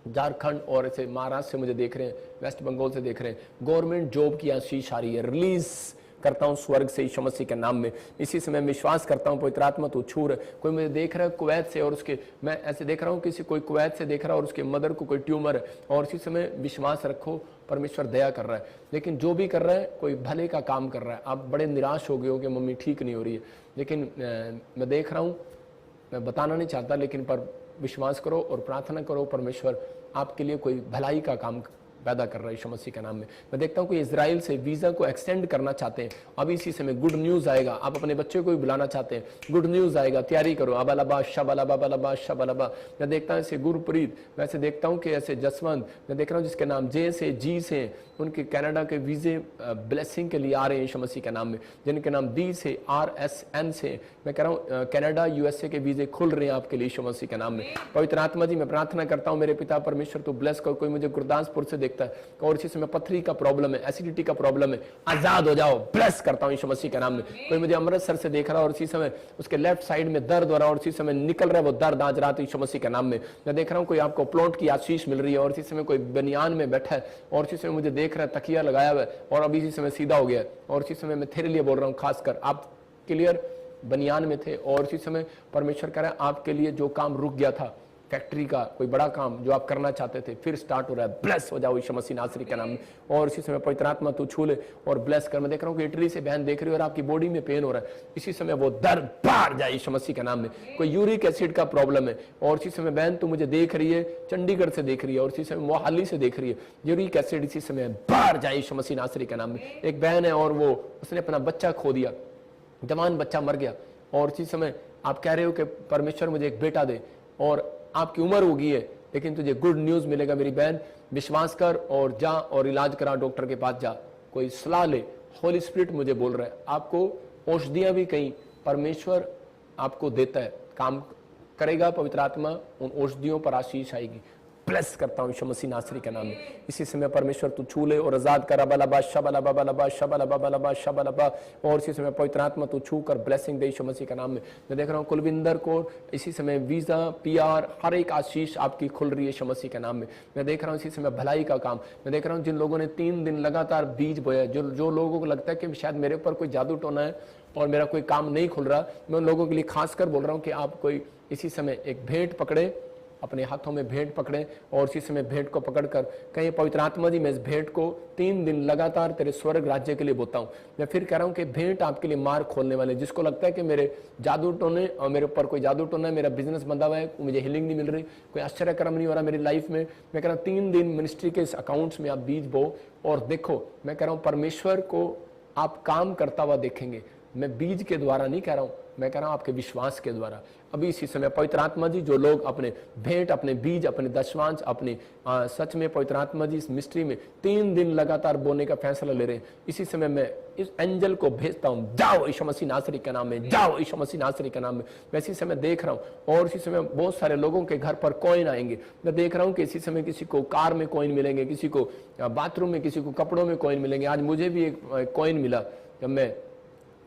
झारखंड और ऐसे महाराष्ट्र से मुझे देख रहे हैं, वेस्ट बंगाल से देख रहे हैं। गवर्नमेंट जॉब की आशीष आ रही है, रिलीज करता हूं स्वर्ग से यीशु मसीह के नाम में। इसी समय विश्वास करता हूं पवित्र आत्मा तू छू रहा है। कोई मुझे देख रहा है कुवैत से और उसके, मैं ऐसे देख रहा हूं किसी कोई कुवैत से देख रहा है और उसके मदर को कोई ट्यूमर है। और इसी समय विश्वास रखो परमेश्वर दया कर रहा है। लेकिन जो भी कर रहा है कोई भले का काम कर रहा है। आप बड़े निराश हो गए हो कि मम्मी ठीक नहीं हो रही है, लेकिन मैं देख रहा हूँ, मैं बताना नहीं चाहता, लेकिन पर विश्वास करो और प्रार्थना करो परमेश्वर आपके लिए कोई भलाई का काम पैदा कर रहा है यीशु मसीह के नाम में। मैं देखता हूँ कि इजराइल से वीजा को एक्सटेंड करना चाहते हैं, अभी इसी समय गुड न्यूज आएगा। आप अपने बच्चे को भी बुलाना चाहते हैं, गुड न्यूज आएगा, तैयारी करो। अबलबा शबलबा बलबा शबलबा। मैं देखता हूँ ऐसे गुरप्रीत, वैसे देखता हूँ कि ऐसे जसवंत, मैं देख रहा हूँ जिसके नाम जे से जी से, उनके कनाडा के वीजे ब्लेसिंग के लिए आ रहे हैं यीशु मसीह के नाम में। जिनके नाम डी से RSN से, मैं कह रहा हूँ कनाडा USA के वीजे खुल रहे हैं आपके लिए यीशु मसीह के नाम में। पवित्र आत्मा जी मैं प्रार्थना करता हूँ मेरे पिता परमेश्वर तू ब्लेस कर। कोई मुझे गुरदासपुर से देखता है और इसी समय पथरी का प्रॉब्लम है, एसिडिटी का प्रॉब्लम है, आजाद हो जाओ, ब्लेस करता हूँ यीशु मसीह के नाम में। कोई मुझे अमृतसर से देख रहा है और इसी समय उसके लेफ्ट साइड में दर्द हो रहा है और इसी समय निकल रहा है वो दर्द आज रात यीशु मसीह के नाम में। मैं देख रहा हूँ कोई आपको प्लॉट की आशीष मिल रही है और इसी समय कोई बनियान में बैठा है और इसी समय मुझे देख रहा है तकिया लगाया हुआ है और अभी इसी समय सीधा हो गया है और इसी समय मैं तेरे लिए बोल रहा हूँ, खासकर आप क्लियर बनियान में थे और इसी समय परमेश्वर कह रहा है आपके लिए जो काम रुक गया था, फैक्ट्री का कोई बड़ा काम जो आप करना चाहते थे, फिर स्टार्ट हो रहा है। ब्लेस हो जाओ यीशु मसीह नासरी के नाम में। और इसी समय पवित्र आत्मा तू छू ले और ब्लेस कर। मैं देख रहा हूँ कि इटली से बहन देख रही है और आपकी बॉडी में पेन हो रहा है, इसी समय वो दर्द बाहर जाए यीशु मसीह के नाम में। कोई यूरिक एसिड का प्रॉब्लम है और इसी समय बहन तू मुझे देख रही है, चंडीगढ़ से देख रही है और इसी समय मोहाली से देख रही है, यूरिक एसिड इसी समय बाहर जाए यीशु मसीह नासरी के नाम में। एक बहन है और वो उसने अपना बच्चा खो दिया, जवान बच्चा मर गया और इसी समय आप कह रहे हो कि परमेश्वर मुझे एक बेटा दे और आपकी उम्र हो गई है लेकिन तुझे गुड न्यूज मिलेगा मेरी बहन। विश्वास कर और जा और इलाज करा, डॉक्टर के पास जा, कोई सलाह ले। होली स्पिरिट मुझे बोल रहा है आपको औषधियां भी कहीं परमेश्वर आपको देता है, काम करेगा पवित्र आत्मा, उन औषधियों पर आशीष आएगी। ब्लेस करता हूं यीशु मसीह नासरी के नाम में। इसी समय परमेश्वर तू छू ले और आजाद कर। बलबा शबलबा बलबा शबलबा बलबा शबलबा। और इसी समय पवित्र आत्मा तू छू कर ब्लेसिंग दे यीशु मसीह के नाम में। मैं देख रहा हूं कुलविंदर को इसी समय वीजा PR हर एक आशीष आपकी खुल रही है यीशु मसीह के नाम में। मैं देख रहा हूं इसी समय भलाई का काम। मैं देख रहा हूं जिन लोगों ने 3 दिन लगातार बीज बोया, जो लोगों को लगता है कि शायद मेरे ऊपर कोई जादू टोना है और मेरा कोई काम नहीं खुल रहा, मैं उन लोगों के लिए खासकर बोल रहा हूं कि आप कोई इसी समय एक भेंट पकड़े, अपने हाथों में भेंट पकड़े और इसी समय भेंट को पकड़कर कहीं पवित्र आत्मा जी मैं इस भेंट को 3 दिन लगातार तेरे स्वर्ग राज्य के लिए बोता हूं। मैं फिर कह रहा हूं कि भेंट आपके लिए मार्ग खोलने वाले, जिसको लगता है कि मेरे जादू टोने और मेरे ऊपर कोई जादू टोना है, मेरा बिजनेस बंधा हुआ है, मुझे हीलिंग नहीं मिल रही, कोई आश्चर्यक्रम नहीं हो रहा मेरी लाइफ में, मैं कह रहा हूं 3 दिन मिनिस्ट्री के इस अकाउंट्स में आप बीज बो और देखो। मैं कह रहा हूं परमेश्वर को आप काम करता हुआ देखेंगे। मैं बीज के द्वारा नहीं कह रहा हूं, मैं कह रहा हूं आपके विश्वास के द्वारा। अभी इसी समय पवित्र आत्मा जी जो लोग अपने भेंट, अपने बीज, अपने दशवांश, अपने सच में पवित्र आत्मा जी इस मिस्ट्री में 3 दिन लगातार बोने का फैसला ले रहे हैं, इसी समय मैं इस एंजल को भेजता हूं, जाओ यीशु मसीह नासरी के नाम में, जाओ यीशु मसीह नासरी के नाम में। मैं इसी समय देख रहा हूं और इसी समय बहुत सारे लोगों के घर पर कॉइन आएंगे। मैं देख रहा हूं कि इसी समय किसी को कार में कॉइन मिलेंगे, किसी को बाथरूम में, किसी को कपड़ों में कॉइन मिलेंगे। आज मुझे भी एक कॉइन मिला, जब मैं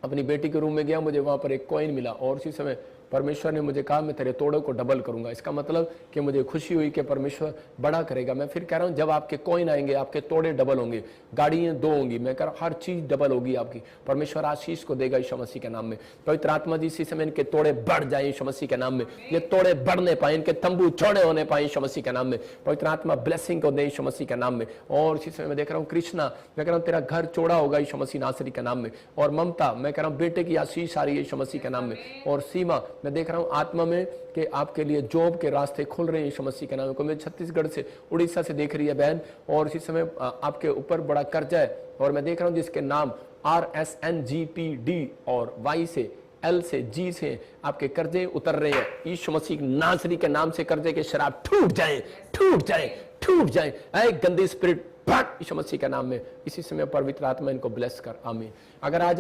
अपनी बेटी के रूम में गया मुझे वहां पर एक कॉइन मिला और इसी समय परमेश्वर ने मुझे कहा मैं तेरे तोड़ों को डबल करूंगा। इसका मतलब कि मुझे खुशी हुई कि परमेश्वर बड़ा करेगा। मैं फिर कह रहा हूं जब आपके कॉइन आएंगे आपके तोड़े डबल होंगे, गाड़ियां 2 होंगी, मैं कह रहा हूं हर चीज डबल होगी आपकी। परमेश्वर आशीष को देगा यीशु मसीह के नाम में। पवित्र आत्मा जी इसी समय इनके तोड़े बढ़ जाए यीशु मसीह के नाम में, ये तोड़े बढ़ने पाए, इनके तंबू चौड़े होने पाए यीशु मसीह के नाम में। पवित्र आत्मा ब्लेसिंग को दे यीशु मसीह के नाम में। और इसी समय मैं देख रहा हूं कृष्णा, मैं कह रहा हूं तेरा घर चौड़ा होगा यीशु मसीह नासरी के नाम में। और ममता, मैं कह रहा हूं बेटे की आशीष आ रही है यीशु मसीह के नाम में। और सीमा, मैं देख रहा हूं आत्मा में कि आपके लिए जॉब के रास्ते खुल रहे हैं यीशु मसीह के नाम में। कोई मुझे छत्तीसगढ़ से, उड़ीसा से देख रही है बहन और इसी समय आपके ऊपर बड़ा कर्जा है और मैं देख रहा हूं जिसके नाम RSNGPD और Y से, L से, G से आपके कर्जे उतर रहे हैं यीशु मसीह नासरी के नाम से। कर्जे के शराब टूट जाए, टूट जाए, टूट जाए। ऐ गंदी स्पिरिट भाग यीशु मसीह के नाम में। इसी समय पवित्र आत्मा इनको ब्लेस कर, आमीन। अगर आज